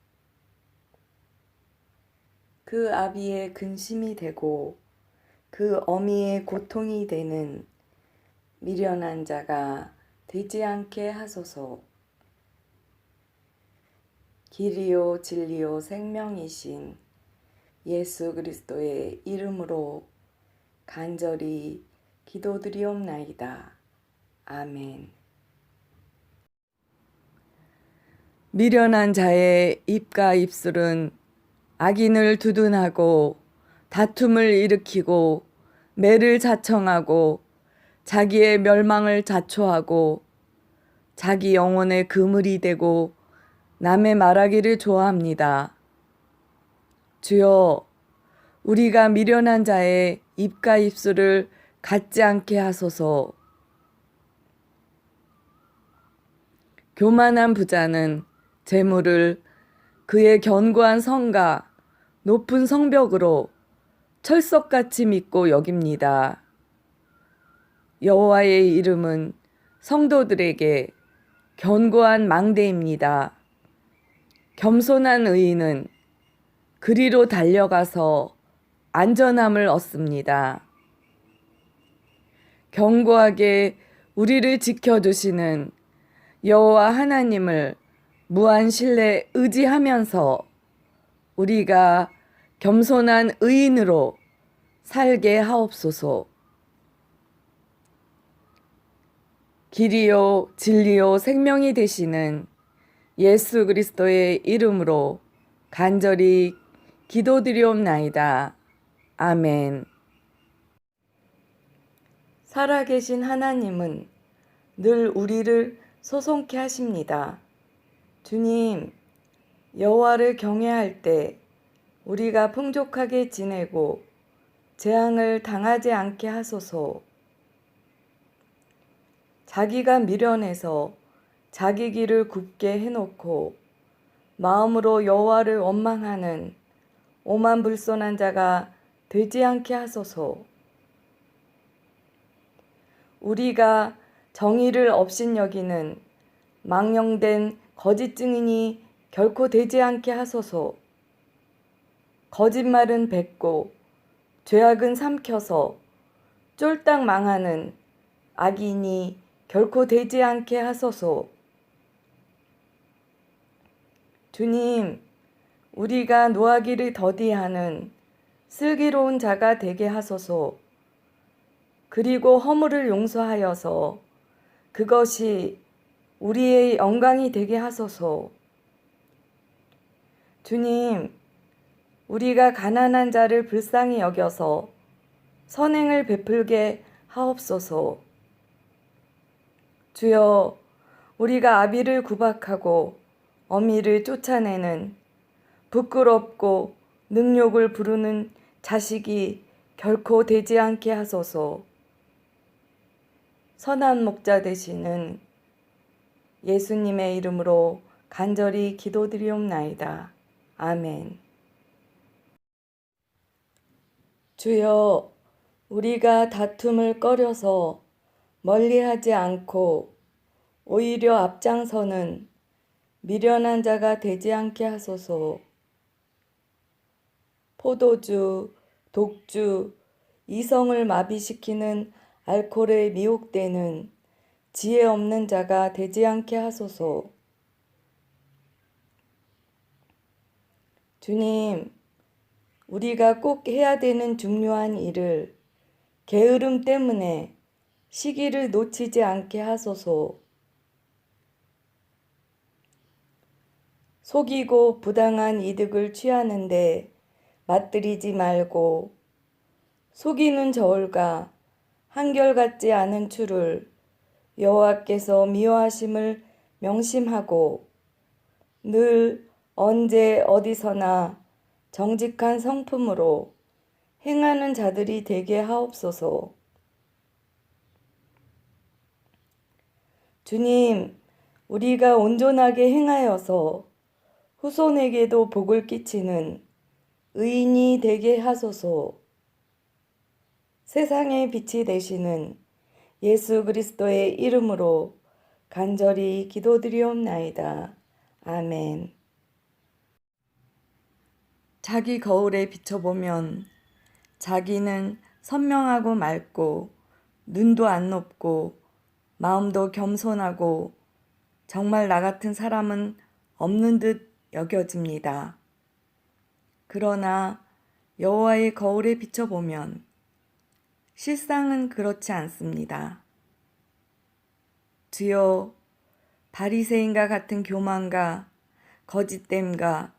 그 아비의 근심이 되고 그 어미의 고통이 되는 미련한 자가 되지 않게 하소서. 길이요 진리요 생명이신 예수 그리스도의 이름으로 간절히 기도드리옵나이다. 아멘. 미련한 자의 입과 입술은 악인을 두둔하고 다툼을 일으키고 매를 자청하고 자기의 멸망을 자초하고 자기 영혼의 그물이 되고 남의 말하기를 좋아합니다. 주여, 우리가 미련한 자의 입과 입술을 갖지 않게 하소서. 교만한 부자는 재물을 그의 견고한 성과 높은 성벽으로 철석같이 믿고 여깁니다. 여호와의 이름은 성도들에게 견고한 망대입니다. 겸손한 의인은 그리로 달려가서 안전함을 얻습니다. 견고하게 우리를 지켜주시는 여호와 하나님을 무한 신뢰 의지하면서 우리가 겸손한 의인으로 살게 하옵소서. 길이요 진리요 생명이 되시는 예수 그리스도의 이름으로 간절히 기도드리옵나이다. 아멘. 살아계신 하나님은 늘 우리를 소송케 하십니다. 주님, 여호와를 경외할 때 우리가 풍족하게 지내고 재앙을 당하지 않게 하소서. 자기가 미련해서 자기 길을 굽게 해놓고 마음으로 여호와를 원망하는 오만불손한 자가 되지 않게 하소서. 우리가 정의를 업신여기는 망령된 거짓 증인이 결코 되지 않게 하소서. 거짓말은 뱉고 죄악은 삼켜서 쫄딱 망하는 악인이 결코 되지 않게 하소서. 주님, 우리가 노하기를 더디하는 슬기로운 자가 되게 하소서. 그리고 허물을 용서하여서 그것이 우리의 영광이 되게 하소서. 주님, 우리가 가난한 자를 불쌍히 여겨서 선행을 베풀게 하옵소서. 주여, 우리가 아비를 구박하고 어미를 쫓아내는 부끄럽고 능욕을 부르는 자식이 결코 되지 않게 하소서. 선한 목자 되시는 예수님의 이름으로 간절히 기도드리옵나이다. 아멘. 주여, 우리가 다툼을 꺼려서 멀리하지 않고 오히려 앞장서는 미련한 자가 되지 않게 하소서. 포도주, 독주, 이성을 마비시키는 알코올에 미혹되는 지혜 없는 자가 되지 않게 하소서. 주님, 우리가 꼭 해야 되는 중요한 일을 게으름 때문에 시기를 놓치지 않게 하소서. 속이고 부당한 이득을 취하는데 맞들이지 말고 속이는 저울과 한결같지 않은 추를 여호와께서 미워하심을 명심하고 늘 언제 어디서나 정직한 성품으로 행하는 자들이 되게 하옵소서. 주님, 우리가 온전하게 행하여서 후손에게도 복을 끼치는 의인이 되게 하소서. 세상의 빛이 되시는 예수 그리스도의 이름으로 간절히 기도드리옵나이다. 아멘. 자기 거울에 비춰보면 자기는 선명하고 맑고 눈도 안 높고 마음도 겸손하고 정말 나 같은 사람은 없는 듯 여겨집니다. 그러나 여호와의 거울에 비춰보면 실상은 그렇지 않습니다. 주여, 바리새인과 같은 교만과 거짓됨과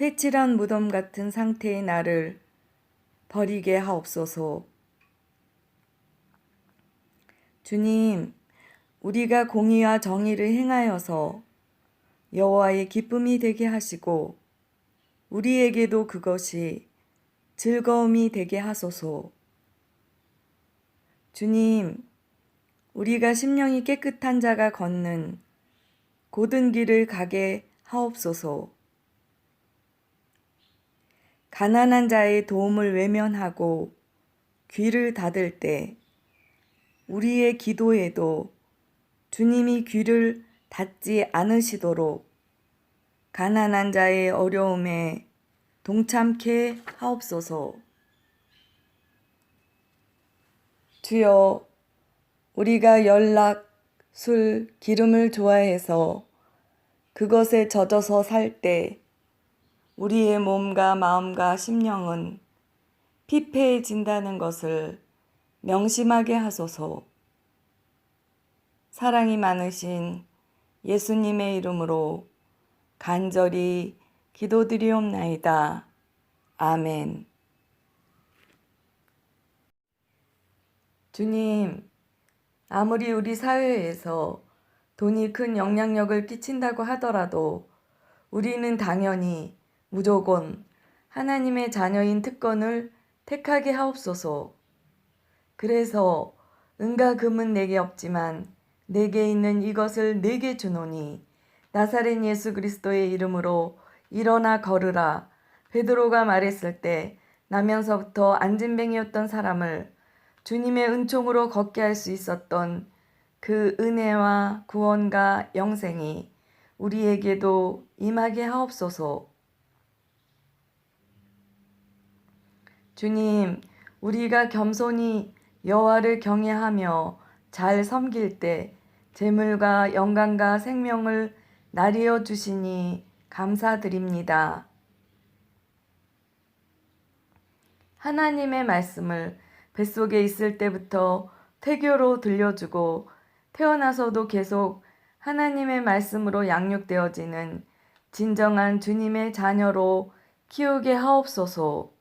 회칠한 무덤 같은 상태의 나를 버리게 하옵소서. 주님, 우리가 공의와 정의를 행하여서 여호와의 기쁨이 되게 하시고 우리에게도 그것이 즐거움이 되게 하소서. 주님, 우리가 심령이 깨끗한 자가 걷는 고든 길을 가게 하옵소서. 가난한 자의 도움을 외면하고 귀를 닫을 때 우리의 기도에도 주님이 귀를 닫지 않으시도록 가난한 자의 어려움에 동참케 하옵소서. 주여, 우리가 연락, 술, 기름을 좋아해서 그것에 젖어서 살 때 우리의 몸과 마음과 심령은 피폐해진다는 것을 명심하게 하소서. 사랑이 많으신 예수님의 이름으로 간절히 기도드리옵나이다. 아멘. 주님, 아무리 우리 사회에서 돈이 큰 영향력을 끼친다고 하더라도 우리는 당연히 무조건 하나님의 자녀인 특권을 택하게 하옵소서. 그래서 은과 금은 내게 없지만 내게 있는 이것을 내게 주노니 나사렛 예수 그리스도의 이름으로 일어나 걸으라. 베드로가 말했을 때 나면서부터 안진뱅이였던 사람을 주님의 은총으로 걷게 할 수 있었던 그 은혜와 구원과 영생이 우리에게도 임하게 하옵소서. 주님, 우리가 겸손히 여호와를 경외하며 잘 섬길 때 재물과 영광과 생명을 나리어 주시니 감사드립니다. 하나님의 말씀을 뱃속에 있을 때부터 태교로 들려주고 태어나서도 계속 하나님의 말씀으로 양육되어지는 진정한 주님의 자녀로 키우게 하옵소서.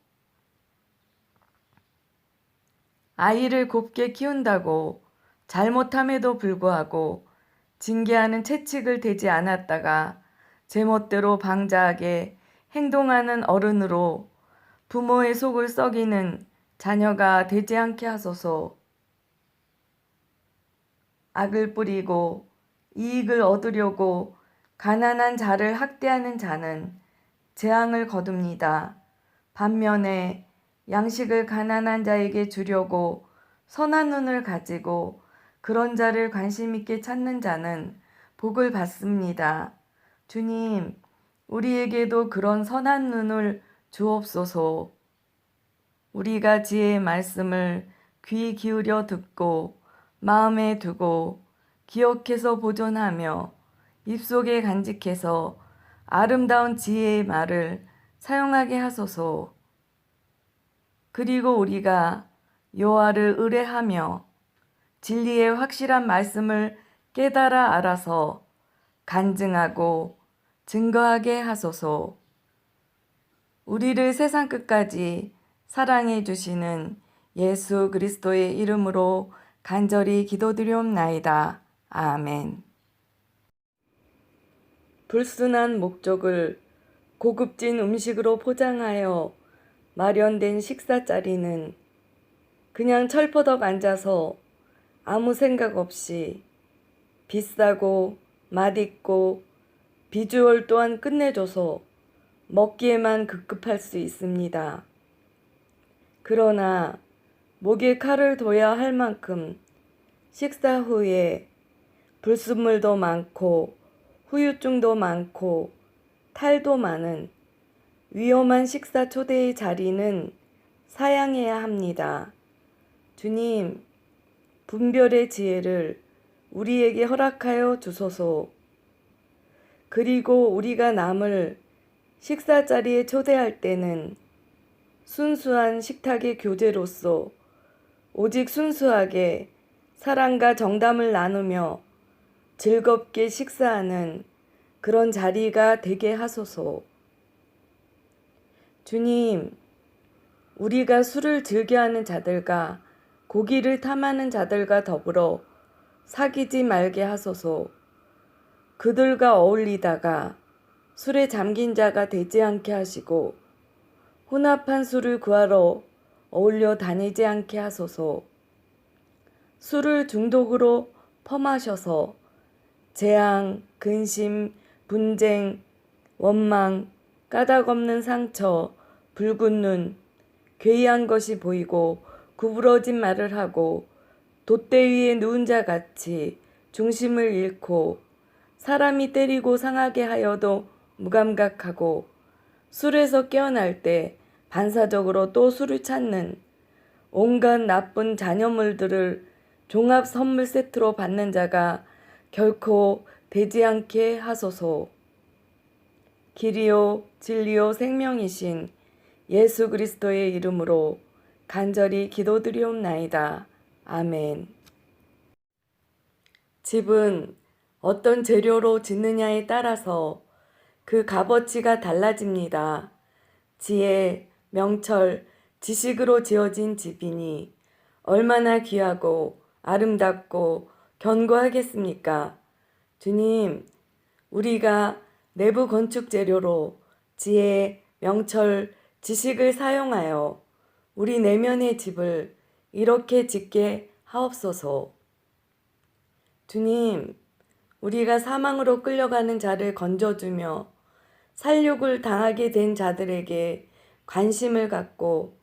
아이를 곱게 키운다고 잘못함에도 불구하고 징계하는 채찍을 대지 않았다가 제멋대로 방자하게 행동하는 어른으로 부모의 속을 썩이는 자녀가 되지 않게 하소서. 악을 뿌리고 이익을 얻으려고 가난한 자를 학대하는 자는 재앙을 거둡니다. 반면에 양식을 가난한 자에게 주려고 선한 눈을 가지고 그런 자를 관심 있게 찾는 자는 복을 받습니다. 주님, 우리에게도 그런 선한 눈을 주옵소서. 우리가 지혜의 말씀을 귀 기울여 듣고 마음에 두고 기억해서 보존하며 입속에 간직해서 아름다운 지혜의 말을 사용하게 하소서. 그리고 우리가 여호와를 의뢰하며 진리의 확실한 말씀을 깨달아 알아서 간증하고 증거하게 하소서. 우리를 세상 끝까지 사랑해 주시는 예수 그리스도의 이름으로 간절히 기도드리옵나이다. 아멘. 불순한 목적을 고급진 음식으로 포장하여 마련된 식사 자리는 그냥 철퍼덕 앉아서 아무 생각 없이 비싸고 맛있고 비주얼 또한 끝내줘서 먹기에만 급급할 수 있습니다. 그러나 목에 칼을 둬야 할 만큼 식사 후에 불순물도 많고 후유증도 많고 탈도 많은 위험한 식사 초대의 자리는 사양해야 합니다. 주님, 분별의 지혜를 우리에게 허락하여 주소서. 그리고 우리가 남을 식사 자리에 초대할 때는 순수한 식탁의 교제로서 오직 순수하게 사랑과 정담을 나누며 즐겁게 식사하는 그런 자리가 되게 하소서. 주님, 우리가 술을 즐겨하는 자들과 고기를 탐하는 자들과 더불어 사귀지 말게 하소서. 그들과 어울리다가 술에 잠긴 자가 되지 않게 하시고 혼합한 술을 구하러 어울려 다니지 않게 하소서. 술을 중독으로 퍼마셔서 재앙, 근심, 분쟁, 원망, 까닭없는 상처, 붉은 눈, 괴이한 것이 보이고 구부러진 말을 하고 돛대 위에 누운 자 같이 중심을 잃고 사람이 때리고 상하게 하여도 무감각하고 술에서 깨어날 때 반사적으로 또 술을 찾는 온갖 나쁜 잔여물들을 종합 선물 세트로 받는 자가 결코 되지 않게 하소서. 길이요 진리요 생명이신 예수 그리스도의 이름으로 간절히 기도드리옵나이다. 아멘. 집은 어떤 재료로 짓느냐에 따라서 그 값어치가 달라집니다. 지혜, 명철, 지식으로 지어진 집이니 얼마나 귀하고 아름답고 견고하겠습니까? 주님, 우리가 내부 건축 재료로 지혜, 명철, 지식을 사용하여 우리 내면의 집을 이렇게 짓게 하옵소서. 주님, 우리가 사망으로 끌려가는 자를 건져주며 살육을 당하게 된 자들에게 관심을 갖고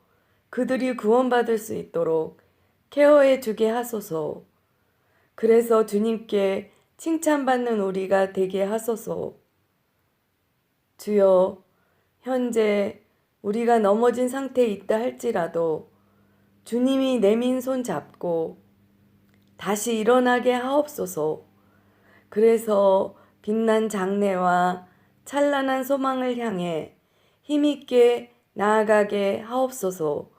그들이 구원받을 수 있도록 케어해 주게 하소서. 그래서 주님께 칭찬받는 우리가 되게 하소서. 주여, 현재 우리가 넘어진 상태에 있다 할지라도 주님이 내민 손 잡고 다시 일어나게 하옵소서. 그래서 빛난 장래와 찬란한 소망을 향해 힘있게 나아가게 하옵소서.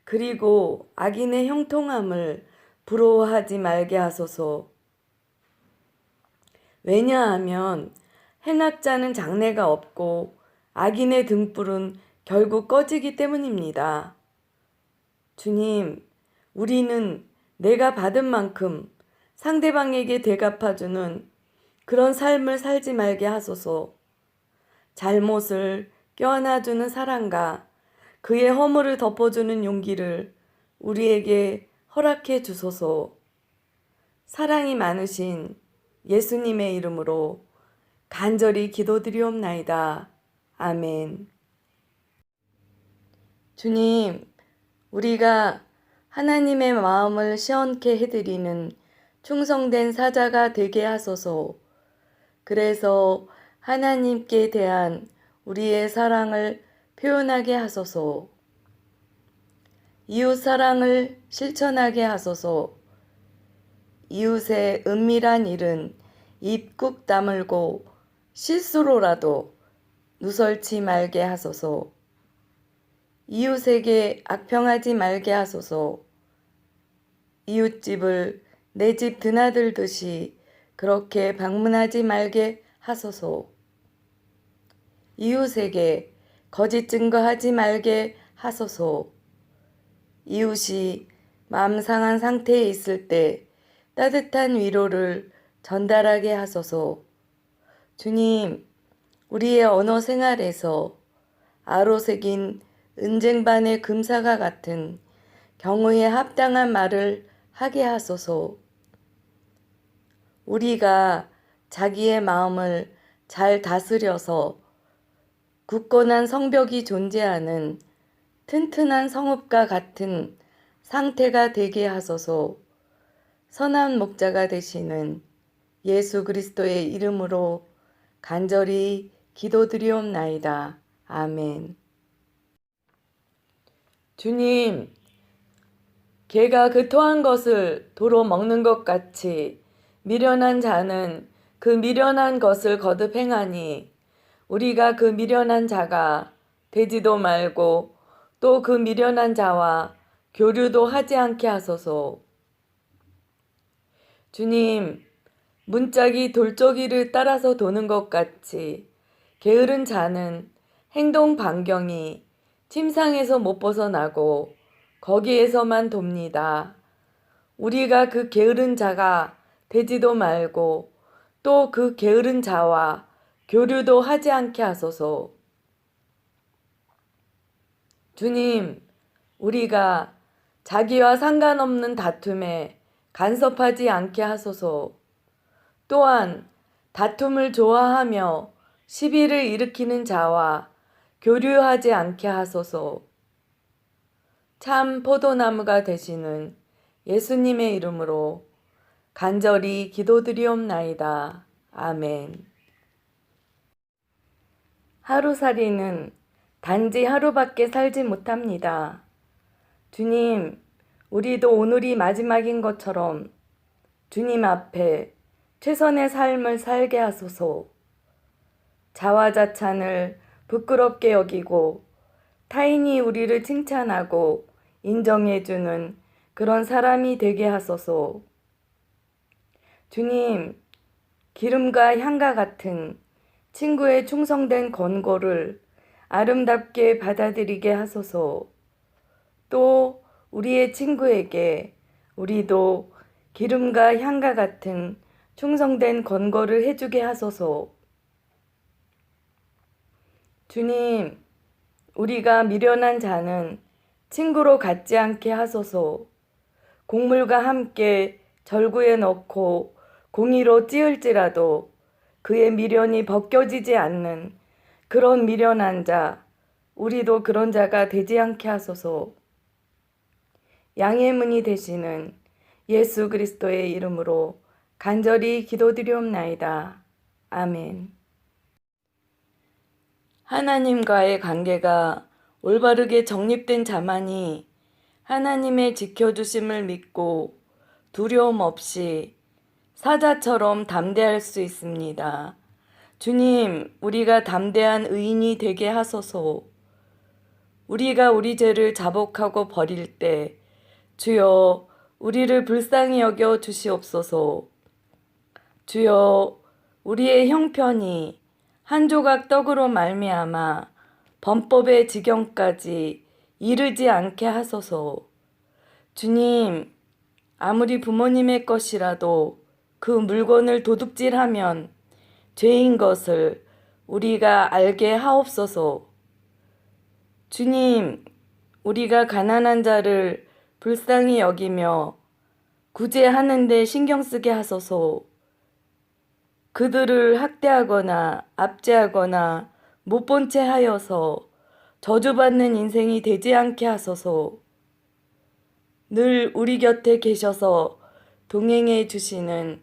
그리고 악인의 형통함을 부러워하지 말게 하소서. 왜냐하면 행악자는 장래가 없고 악인의 등불은 결국 꺼지기 때문입니다. 주님, 우리는 내가 받은 만큼 상대방에게 되갚아주는 그런 삶을 살지 말게 하소서. 잘못을 껴안아주는 사랑과 그의 허물을 덮어주는 용기를 우리에게 허락해 주소서. 사랑이 많으신 예수님의 이름으로 간절히 기도드리옵나이다. 아멘. 주님, 우리가 하나님의 마음을 시원케 해드리는 충성된 사자가 되게 하소서. 그래서 하나님께 대한 우리의 사랑을 표현하게 하소서. 이웃 사랑을 실천하게 하소서. 이웃의 은밀한 일은 입 꾹 다물고 실수로라도 누설치 말게 하소서. 이웃에게 악평하지 말게 하소서. 이웃집을 내 집 드나들듯이 그렇게 방문하지 말게 하소서. 이웃에게 거짓 증거하지 말게 하소서. 이웃이 마음 상한 상태에 있을 때 따뜻한 위로를 전달하게 하소서. 주님, 우리의 언어 생활에서 아로새긴 은쟁반의 금사가 같은 경우에 합당한 말을 하게 하소서. 우리가 자기의 마음을 잘 다스려서 굳건한 성벽이 존재하는 튼튼한 성읍과 같은 상태가 되게 하소서. 선한 목자가 되시는 예수 그리스도의 이름으로 간절히 기도드리옵나이다. 아멘. 주님, 개가 그 토한 것을 도로 먹는 것 같이 미련한 자는 그 미련한 것을 거듭 행하니 우리가 그 미련한 자가 되지도 말고 또 그 미련한 자와 교류도 하지 않게 하소서. 주님, 문짝이 돌적이를 따라서 도는 것 같이 게으른 자는 행동 반경이 침상에서 못 벗어나고 거기에서만 돕니다. 우리가 그 게으른 자가 되지도 말고 또 그 게으른 자와 교류도 하지 않게 하소서. 주님, 우리가 자기와 상관없는 다툼에 간섭하지 않게 하소서. 또한 다툼을 좋아하며 시비를 일으키는 자와 교류하지 않게 하소서. 참 포도나무가 되시는 예수님의 이름으로 간절히 기도드리옵나이다. 아멘. 하루살이는 단지 하루밖에 살지 못합니다. 주님, 우리도 오늘이 마지막인 것처럼 주님 앞에 최선의 삶을 살게 하소서. 자화자찬을 부끄럽게 여기고 타인이 우리를 칭찬하고 인정해주는 그런 사람이 되게 하소서. 주님, 기름과 향과 같은 친구의 충성된 권고를 아름답게 받아들이게 하소서. 또 우리의 친구에게 우리도 기름과 향과 같은 충성된 권고를 해주게 하소서. 주님, 우리가 미련한 자는 친구로 갖지 않게 하소서. 곡물과 함께 절구에 넣고 공의로 찌을지라도 그의 미련이 벗겨지지 않는 그런 미련한 자, 우리도 그런 자가 되지 않게 하소서. 양의 문이 되시는 예수 그리스도의 이름으로 간절히 기도드리옵나이다. 아멘. 하나님과의 관계가 올바르게 정립된 자만이 하나님의 지켜주심을 믿고 두려움 없이 사자처럼 담대할 수 있습니다. 주님, 우리가 담대한 의인이 되게 하소서. 우리가 우리 죄를 자복하고 버릴 때 주여 우리를 불쌍히 여겨 주시옵소서. 주여 우리의 형편이 한 조각 떡으로 말미암아 범법의 지경까지 이르지 않게 하소서. 주님, 아무리 부모님의 것이라도 그 물건을 도둑질하면 죄인 것을 우리가 알게 하옵소서. 주님, 우리가 가난한 자를 불쌍히 여기며 구제하는 데 신경 쓰게 하소서. 그들을 학대하거나 압제하거나 못 본 채 하여서 저주받는 인생이 되지 않게 하소서. 늘 우리 곁에 계셔서 동행해 주시는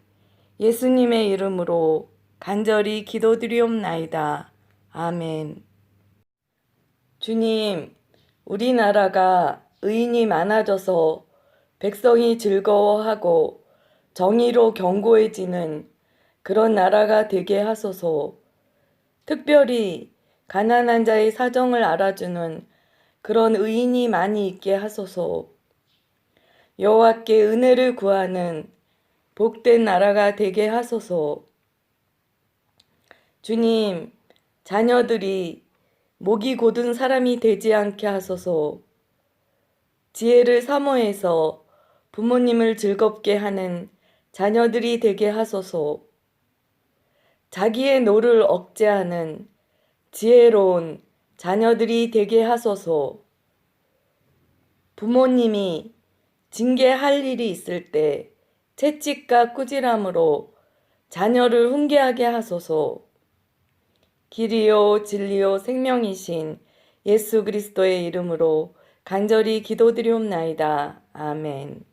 예수님의 이름으로 간절히 기도드리옵나이다. 아멘. 주님, 우리나라가 의인이 많아져서 백성이 즐거워하고 정의로 견고해지는 그런 나라가 되게 하소서. 특별히 가난한 자의 사정을 알아주는 그런 의인이 많이 있게 하소서. 여호와께 은혜를 구하는 복된 나라가 되게 하소서. 주님, 자녀들이 목이 곧은 사람이 되지 않게 하소서. 지혜를 사모해서 부모님을 즐겁게 하는 자녀들이 되게 하소서. 자기의 노를 억제하는 지혜로운 자녀들이 되게 하소서. 부모님이 징계할 일이 있을 때 채찍과 꾸지람으로 자녀를 훈계하게 하소서. 길이요 진리요 생명이신 예수 그리스도의 이름으로 간절히 기도드리옵나이다. 아멘.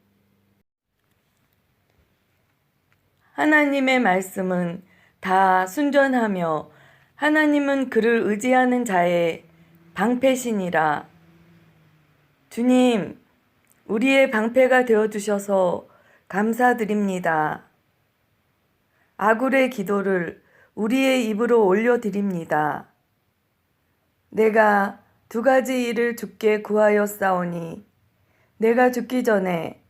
하나님의 말씀은 다 순전하며 하나님은 그를 의지하는 자의 방패시니라. 주님, 우리의 방패가 되어주셔서 감사드립니다. 아굴의 기도를 우리의 입으로 올려드립니다. 내가 2가지 일을 주께 구하였사오니 내가 죽기 전에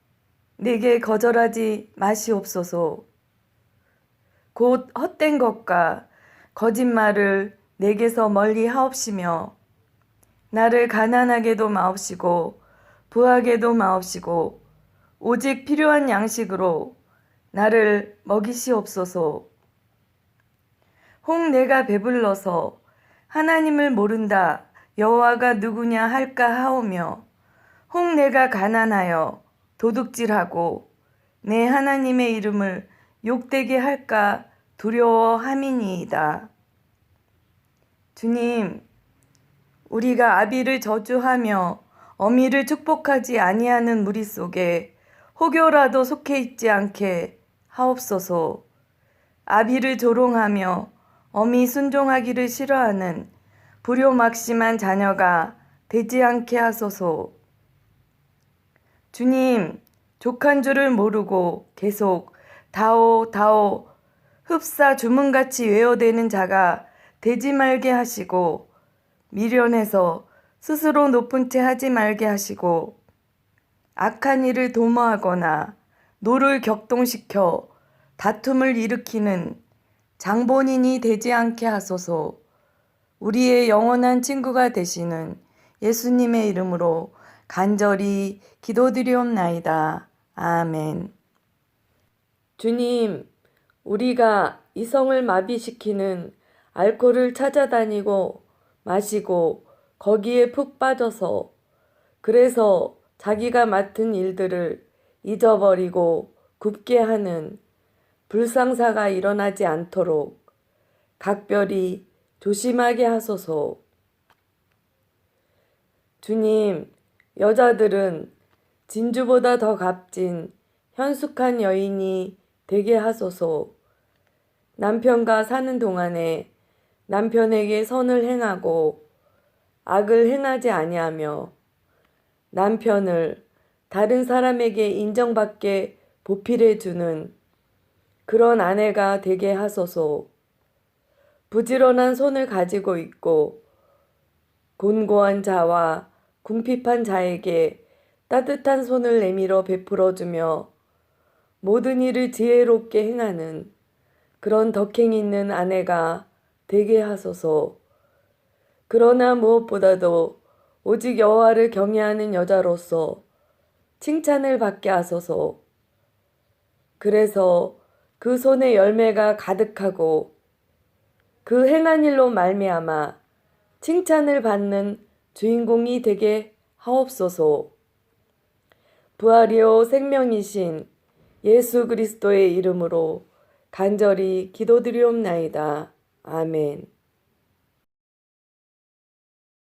내게 거절하지 마시옵소서. 곧 헛된 것과 거짓말을 내게서 멀리 하옵시며 나를 가난하게도 마옵시고 부하게도 마옵시고 오직 필요한 양식으로 나를 먹이시옵소서. 혹 내가 배불러서 하나님을 모른다 여호와가 누구냐 할까 하오며 혹 내가 가난하여 도둑질하고 내 하나님의 이름을 욕되게 할까 두려워함이니이다. 주님, 우리가 아비를 저주하며 어미를 축복하지 아니하는 무리 속에 혹여라도 속해 있지 않게 하옵소서. 아비를 조롱하며 어미 순종하기를 싫어하는 불효막심한 자녀가 되지 않게 하소서. 주님, 족한 줄을 모르고 계속 다오 다오 흡사 주문같이 외워대는 자가 되지 말게 하시고 미련해서 스스로 높은 채 하지 말게 하시고 악한 일을 도모하거나 노를 격동시켜 다툼을 일으키는 장본인이 되지 않게 하소서. 우리의 영원한 친구가 되시는 예수님의 이름으로 간절히 기도드리옵나이다. 아멘. 주님, 우리가 이성을 마비시키는 알코올을 찾아다니고 마시고 거기에 푹 빠져서 그래서 자기가 맡은 일들을 잊어버리고 굽게 하는 불상사가 일어나지 않도록 각별히 조심하게 하소서. 주님, 여자들은 진주보다 더 값진 현숙한 여인이 되게 하소서. 남편과 사는 동안에 남편에게 선을 행하고 악을 행하지 아니하며 남편을 다른 사람에게 인정받게 보필해 주는 그런 아내가 되게 하소서. 부지런한 손을 가지고 있고 곤고한 자와 궁핍한 자에게 따뜻한 손을 내밀어 베풀어주며 모든 일을 지혜롭게 행하는 그런 덕행 있는 아내가 되게 하소서. 그러나 무엇보다도 오직 여호와를 경외하는 여자로서 칭찬을 받게 하소서. 그래서 그 손에 열매가 가득하고 그 행한 일로 말미암아 칭찬을 받는 주인공이 되게 하옵소서. 부활이요 생명이신 예수 그리스도의 이름으로 간절히 기도드리옵나이다. 아멘.